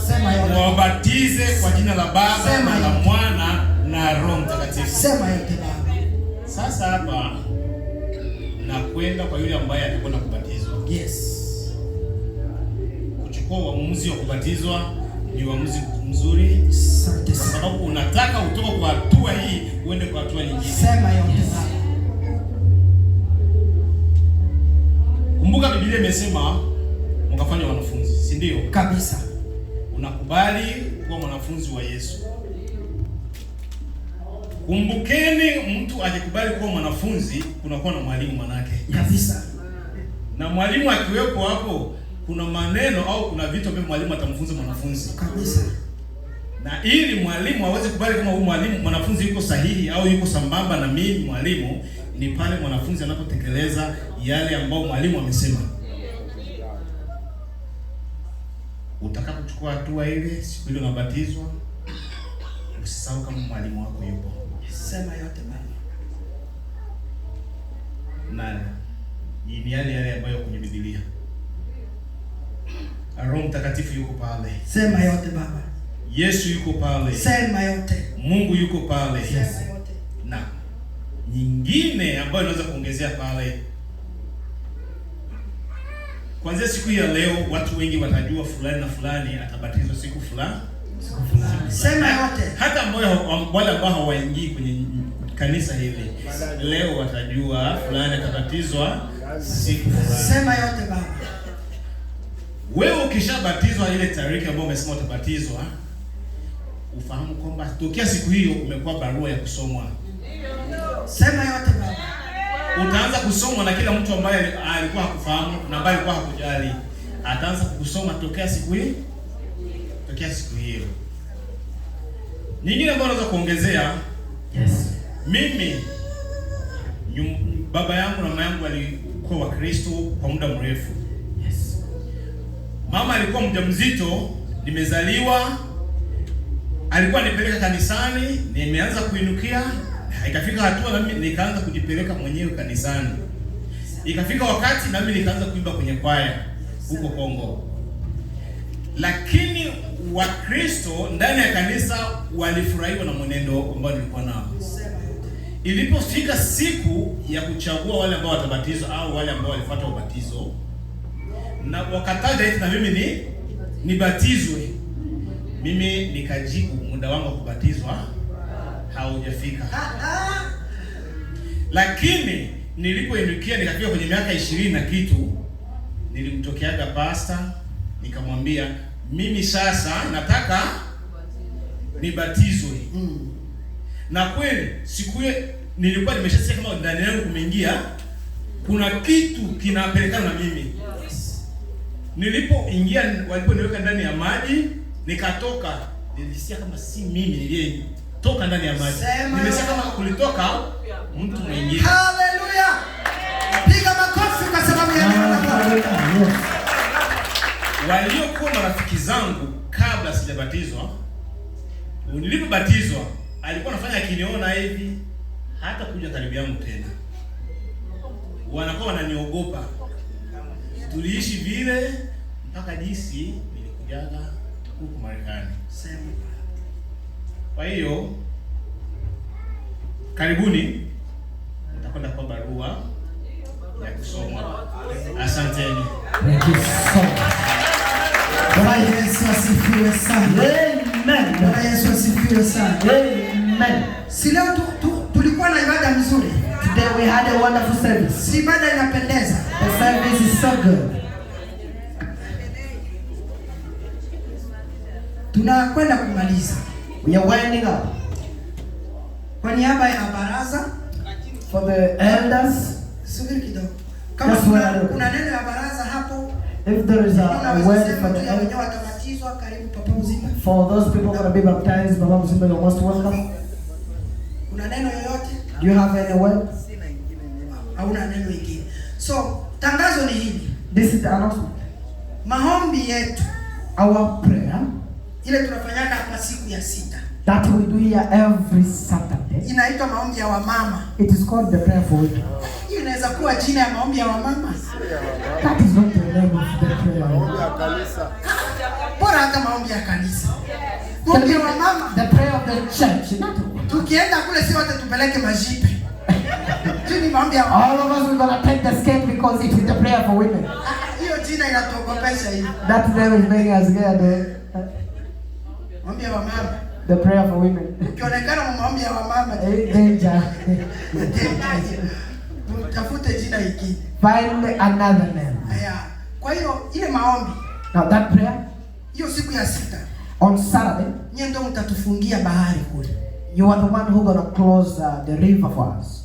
Mwabatize kwa jina la Baba na la Mwana na Roho Mtakatifu. Sema yote baba. Sasa hapa nakwenda kwa yule ambaye atakwenda kubatizwa. Yes. Kuchukua uamuzi wa kubatizwa ni uamuzi mzuri. Asante sana. Kwa sababu unataka utoke kwa hatua hii uende kwa hatua nyingine. Sema yote baba. Kumbuka Biblia imesema mkafanya wanafunzi, si ndio? Kabisa. Unakubali kuwa mwanafunzi wa Yesu. Kumbukeni, mtu akikubali kuwa mwanafunzi kunakuwa na mwalimu manake. Kabisa. Na mwalimu akiwepo hapo, kuna maneno au kuna vitu ambavyo mwalimu atamfunza mwanafunzi. Kabisa. Na ili mwalimu aweze kubali kama huyu mwanafunzi yuko sahihi au yuko sambamba na mimi mwalimu, ni pale mwanafunzi anapotekeleza yale ambayo mwalimu amesema. Utakapochukua hatua ile, siku ile unabatizwa, usisahau kama mwalimu wako yupo. Sema yote baba. Na ni yale ambayo kwenye Biblia. Roho Mtakatifu yuko pale. Sema yote baba. Yesu yuko pale. Sema yote. Mungu yuko pale. Sema yote. Na nyingine ambayo naweza kuongezea pale, kuanzia siku hii ya leo watu wengi watajua fulani na fulani atabatizwa siku fulani. Sema yote. Hata wale ambao hawaingii kwenye kanisa hili leo watajua fulani atabatizwa siku fulani. Sema yote baba. Wewe ukishabatizwa ile tarehe ambayo umesema utabatizwa, ufahamu kwamba tokea siku hiyo umekuwa barua ya kusomwa. Sema yote baba. Utaanza kusomwa na kila mtu ambaye alikuwa hakufahamu na ambaye alikuwa hakujali. Ataanza kukusoma tokea siku hii. Tokea siku hiyo. Nyingine ambayo naweza kuongezea, mimi baba yangu na mama yangu walikuwa Wakristo kwa muda mrefu. Mama alikuwa mjamzito, nimezaliwa, alikuwa nipeleka kanisani, nimeanza kuinukia, ikafika hatua na mimi nikaanza kujipeleka mwenyewe kanisani. Ikafika wakati na mimi nikaanza kuimba kwenye kwaya huko Kongo. Lakini Wakristo ndani ya kanisa walifurahiwa na mwenendo ambao nilikuwa nao. Ilipofika siku ya kuchagua wale ambao watabatizwa au wale ambao walifuata ubatizo, na wakataja eti na mimi nibatizwe, mimi nikajibu muda wangu wa kubatizwa haujafika. Lakini nilipoinukia nikafika kwenye miaka 20 na kitu, nilimtokeaga pastor nikamwambia mimi sasa nataka nibatizwe. Na kweli siku hiyo nilikuwa nimeshasikia kama ndani yangu kumeingia kuna kitu kinapelekana na mimi. Nilipoingia, waliponiweka ndani ya maji nikatoka, nilisikia kama si mimi niliyetoka ndani ya maji. Nimesikia kama kulitoka mtu mwingine. Hallelujah. Piga makofi kwa sababu ya neno la Mungu. Waliokuwa marafiki zangu kabla sijabatizwa, nilipobatizwa alikuwa anafanya akiniona hivi hata kuja karibu yangu tena. Wanakuwa wananiogopa. Tuliishi vile mpaka jinsi nilikujaga huku Marekani. Kwa hiyo karibuni nitakwenda kwa barua ya Thank you so much. Bwana Yesu asifiwe sana. Amen. Bwana Yesu asifiwe sana. Amen. Si leo tulikuwa na ibada nzuri. Today we had a wonderful service. Si ibada inapendeza. The service is so good. Tunakwenda kumaliza. We are winding up. Kwa niaba ya baraza, for the elders, subiri kidogo. Kama kuna neno ya baraza hapo, if there is a word for the elders, watabatizwa, karibu Papa Mzima. For those people who are going to be baptized, Papa Mzima, you're most welcome. Kuna neno yoyote? Do you have any word? Hauna neno lingine. So, tangazo ni hili. This is the announcement. Maombi yetu, our prayer, ile tunafanyaka hapa siku ya 6. that we do here every Saturday. Inaitwa maombi ya wamama. It is called the prayer for women. Hiyo inaweza kuwa jina ya maombi ya wamama. That is not the name of the prayer. Maombi ya kanisa. Bora hata maombi ya kanisa. Maombi ya wamama. The prayer of the church. Tukienda kule si wote tupeleke majipe. Jini maombi ya all of us we're going to take the skate because it is the prayer for women. Hiyo jina inatuogopesha hivi. That name is making us scared. Maombi ya wamama. The prayer for women. Ukionekana maombi ya wamama, danger. Tafute jina hiki. Find another name. Haya. Kwa hiyo ile maombi. Now that prayer. Hiyo siku ya 6. On Saturday. Nyie ndio mtatufungia bahari kule. You are the one who gonna close the river for us.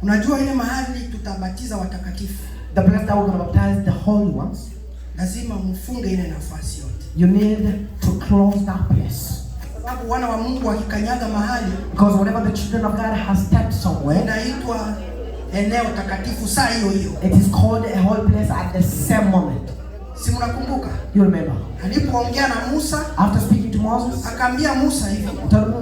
Unajua ile mahali tutabatiza watakatifu. The place that we're gonna baptize the holy ones. Lazima mfunge ile nafasi yote. You need to close that place. Sababu wana wa Mungu wakikanyaga mahali, because whenever the children of God has stepped somewhere, inaitwa eneo takatifu saa hiyo hiyo. It is called a holy place at the same moment. Si mnakumbuka? You remember? Alipoongea na Musa, after speaking to Moses, akaambia Musa hivi,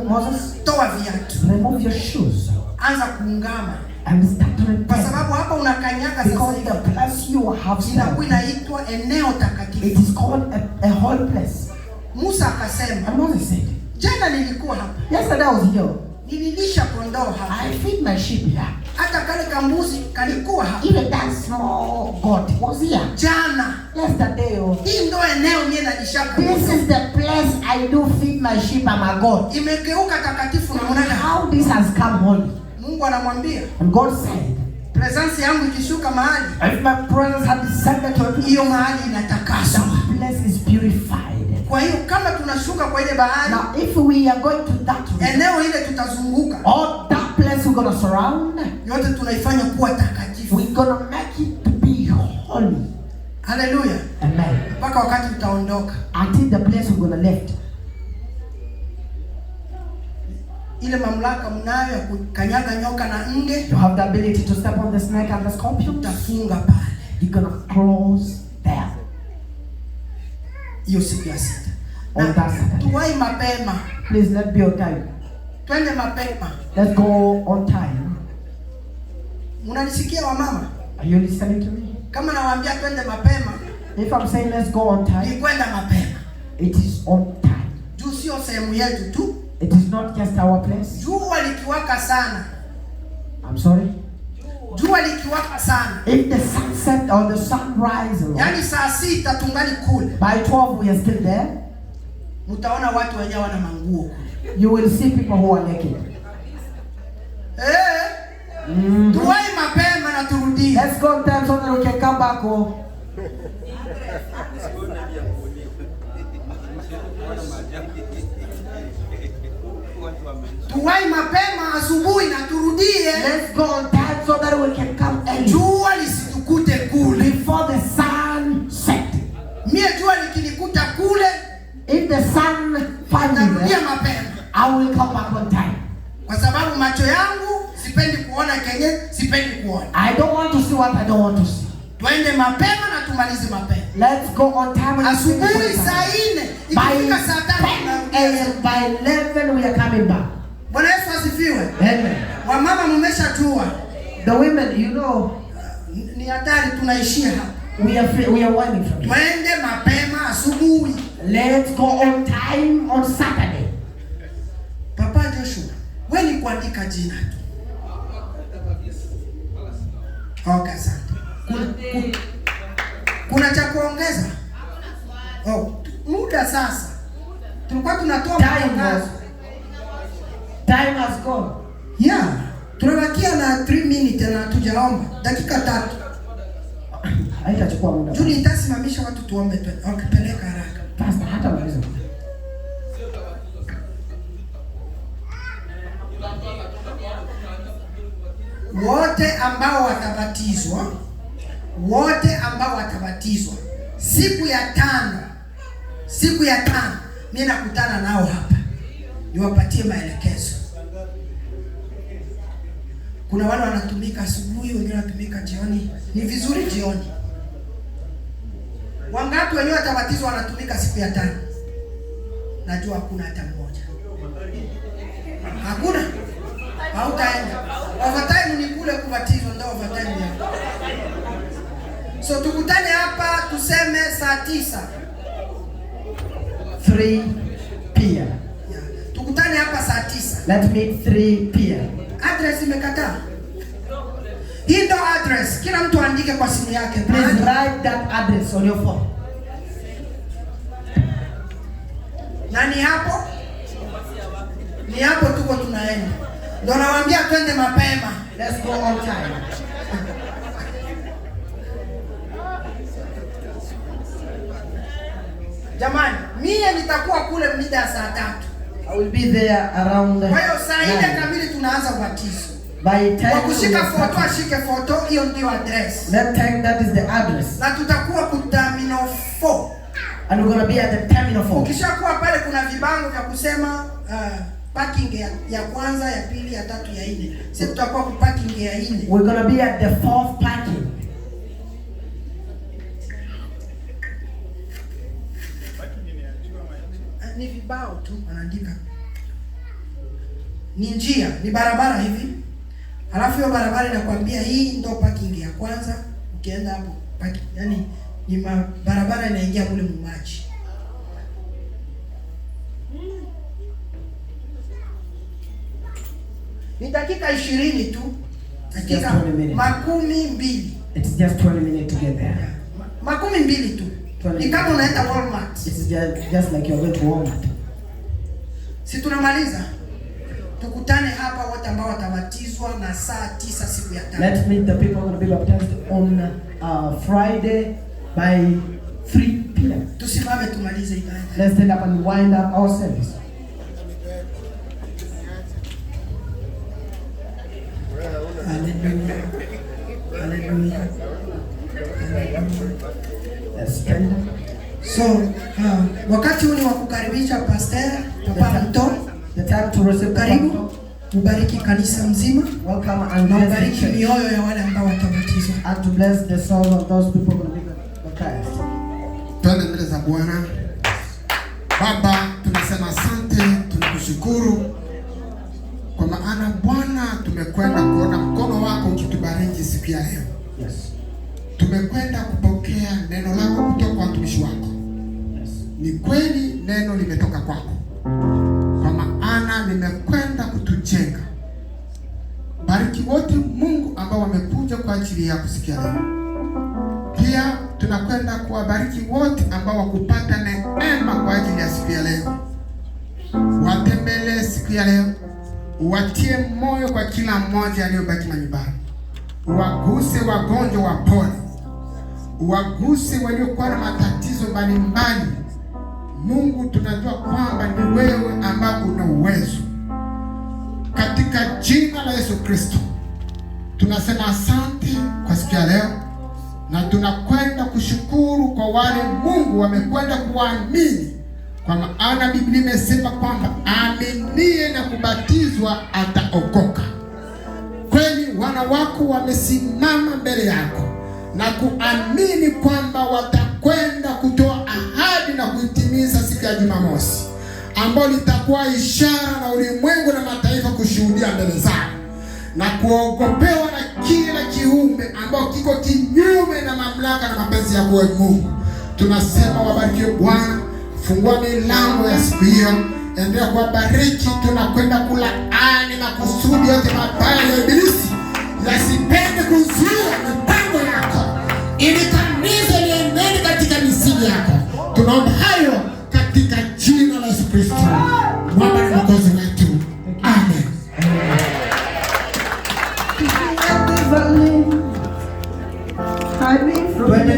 Moses, toa viatu. Remove your shoes. Anza kuungama. And start to repent. Kwa sababu hapa unakanyaga sasa. Because the place you have inakuwa inaitwa eneo takatifu. It is called a holy place. Musa akasema, and Moses said, jana nilikuwa hapa. Yesterday I was here. Nililisha kondoo hapa. I feed my sheep here. Hata kale kambuzi kalikuwa hapa. Even that small goat was here. Jana. Yesterday. Hii ndio eneo mimi nalishaka. This is the place I do feed my sheep and my goat. Imegeuka takatifu na mwana. How this has come holy. Mungu anamwambia. And God said, presence yangu ikishuka mahali, if my presence had descended to a place, hiyo mahali inatakaswa. The place is purified. Kwa hiyo kama tunashuka kwa ile bahari, now if we are going to that place, eneo ile tutazunguka. All that place we're going to surround. Yote tunaifanya kuwa takatifu. We're going to make it to be holy. Hallelujah. Amen. Mpaka wakati tutaondoka. Until the place we're going to left. Ile mamlaka mnayo ya kukanyaga nyoka na nge. You have the ability to step on the snake and the scorpion. Utafunga pale. You're going to close there. Hiyo siku ya 6. On that Saturday. Tuwai mapema. Please let's be on time. Twende mapema. Let's go on time. Unanisikia wa mama? Are you listening to me? Kama nawaambia twende mapema, if I'm saying let's go on time, ni kwenda mapema. It is on time. Juu sio sehemu yetu tu. It is not just our place. Jua likiwaka sana. I'm sorry. Jua likiwaka sana. If the sunset or the sunrise, yani saa 6 tungali kule. By 12 we are still there. Mtaona watu wenyewe wana manguo kule. You will see people who are naked. Tuwai mapema na turudi. Let's go on time so that we can come back home. Tuwai mapema asubuhi na turudie. Let's go on time so that we can come early. Jua lisitukute kule. Before the sun set. Mie jua likinikuta kule, if the sun finds me there, mapema. I will come back on time. Kwa sababu macho yangu sipendi kuona kenye sipendi kuona. I don't want to see what I don't want to see. Twende mapema na tumalize mapema. Let's go on time. Asubuhi saa 4 ikifika saa 5 by 11 we are coming back. Bwana Yesu asifiwe. Amen. Wamama mmeshajua. The women, you know, ni hatari tunaishia hapa. We are warning from you. Twende mapema asubuhi. Let's go on time on Saturday. Papa Joshua, wewe ni kuandika jina tu. Okay, asante. Una cha kuongeza? Oh, muda sasa. Tulikuwa tunatoa time has gone. Yeah. Tunabakia na 3 minutes na tujaomba. Dakika 3. Haitachukua muda. Juni itasimamisha watu tuombe wakipeleka haraka. Pastor hata maliza. Wote ambao watabatizwa siku ya 5 mimi nakutana nao hapa niwapatie maelekezo. Kuna wale wanatumika asubuhi, wengine wanatumika jioni. Ni vizuri jioni. Wangapi wenyewe watabatizwa wanatumika siku ya 5? Najua hakuna hata mmoja. Hakuna? Hautaenda. Overtime ni kule kubatizwa, ndio overtime yako. So tukutane hapa tuseme saa 9. 3 p.m. Yeah. Tukutane hapa saa 9. Let's meet 3 p.m. Address imekataa. Hii ndo address. Kila mtu andike kwa simu yake. Please write that address on your phone. Na ni hapo tuko tunaenda. Ndio nawaambia twende mapema. Let's go on time. Jamani, mimi nitakuwa kule mida saa 3. I will be there around. Kwa hiyo saa 4 kamili tunaanza ubatizo. By time. Kwa kushika foto, ashike foto, hiyo ndio address. That time, that is the address. Na tutakuwa ku terminal 4. And we're going to be at the terminal 4. Ukishakuwa pale kuna vibango vya kusema parking ya kwanza, ya pili, ya tatu, ya 4. Sisi tutakuwa ku parking ya 4. We're going to be at the 4th parking. Ni vibao tu wanaandika. Ni njia, ni barabara hivi. Alafu hiyo barabara inakwambia hii ndo parking ya kwanza. Ukienda hapo parking, yani ni barabara inaingia kule maji. Ni dakika 20 tu. Dakika 20. It's just 20 minutes to get there. 20 tu. Ni kama unaenda Walmart. It's just like you're going to Walmart. Si tunamaliza? Tukutane hapa wote ambao watabatizwa na saa 9 siku ya 5. Let's meet the people who are going to be baptized on Friday by 3 p.m. Tusimame tumalize ibada. Let's stand up and wind up our service. Hallelujah. Hallelujah. Let's stand up. So, wakati huu ni wa kukaribisha pastor Papa Mto. The time to receive. Karibu. Mubariki kanisa mzima. Welcome and mubariki mioyo ya wale ambao watabatizwa. And to bless the soul of those people who will be baptized. Twende mbele za Bwana. Baba, tunasema asante, tunakushukuru kwa maana Bwana tumekwenda kuona mkono wako ukitubariki siku ya leo. Yes. Tumekwenda kupokea neno lako kutoka kwa watumishi wako. Yes. Ni kweli neno limetoka kwako. Kwa maana limekwenda kutujenga. Bariki wote Mungu ambao wamekuja kwa ajili ya kusikia leo. Pia tunakwenda kuwabariki wote ambao wakupata neema kwa ajili ya siku ya leo. Watembelee siku ya leo. Uwatie moyo kwa kila mmoja aliyobaki nyumbani. Uwaguse wagonjwa wapone. Uwaguse waliokuwa na matatizo mbalimbali. Mungu, tunajua kwamba ni wewe ambao una uwezo. Katika jina la Yesu Kristo tunasema asante kwa siku ya leo, na tunakwenda kushukuru kwa wale Mungu wamekwenda kuamini, kwa maana Biblia imesema kwamba aminiye na kubatizwa ataokoka. Kweli wana wako wamesimama mbele yako na kuamini kwamba watakwenda kutoa ahadi na kuitimiza siku ya Jumamosi, ambao litakuwa ishara na ulimwengu na mataifa kushuhudia mbele zao na kuogopewa na kila kiumbe ambao kiko kinyume na mamlaka na mapenzi ya Mungu. Tunasema wabarikiwe Bwana, fungua milango ya siku hiyo, endelea kuwabariki. Tunakwenda kulaani makusudi yote mabaya ya ibilisi yasipende kuzuia mipango yako, ili kanisa liendelee Kristo, Bwana na Mwokozi wetu. Amen. Twende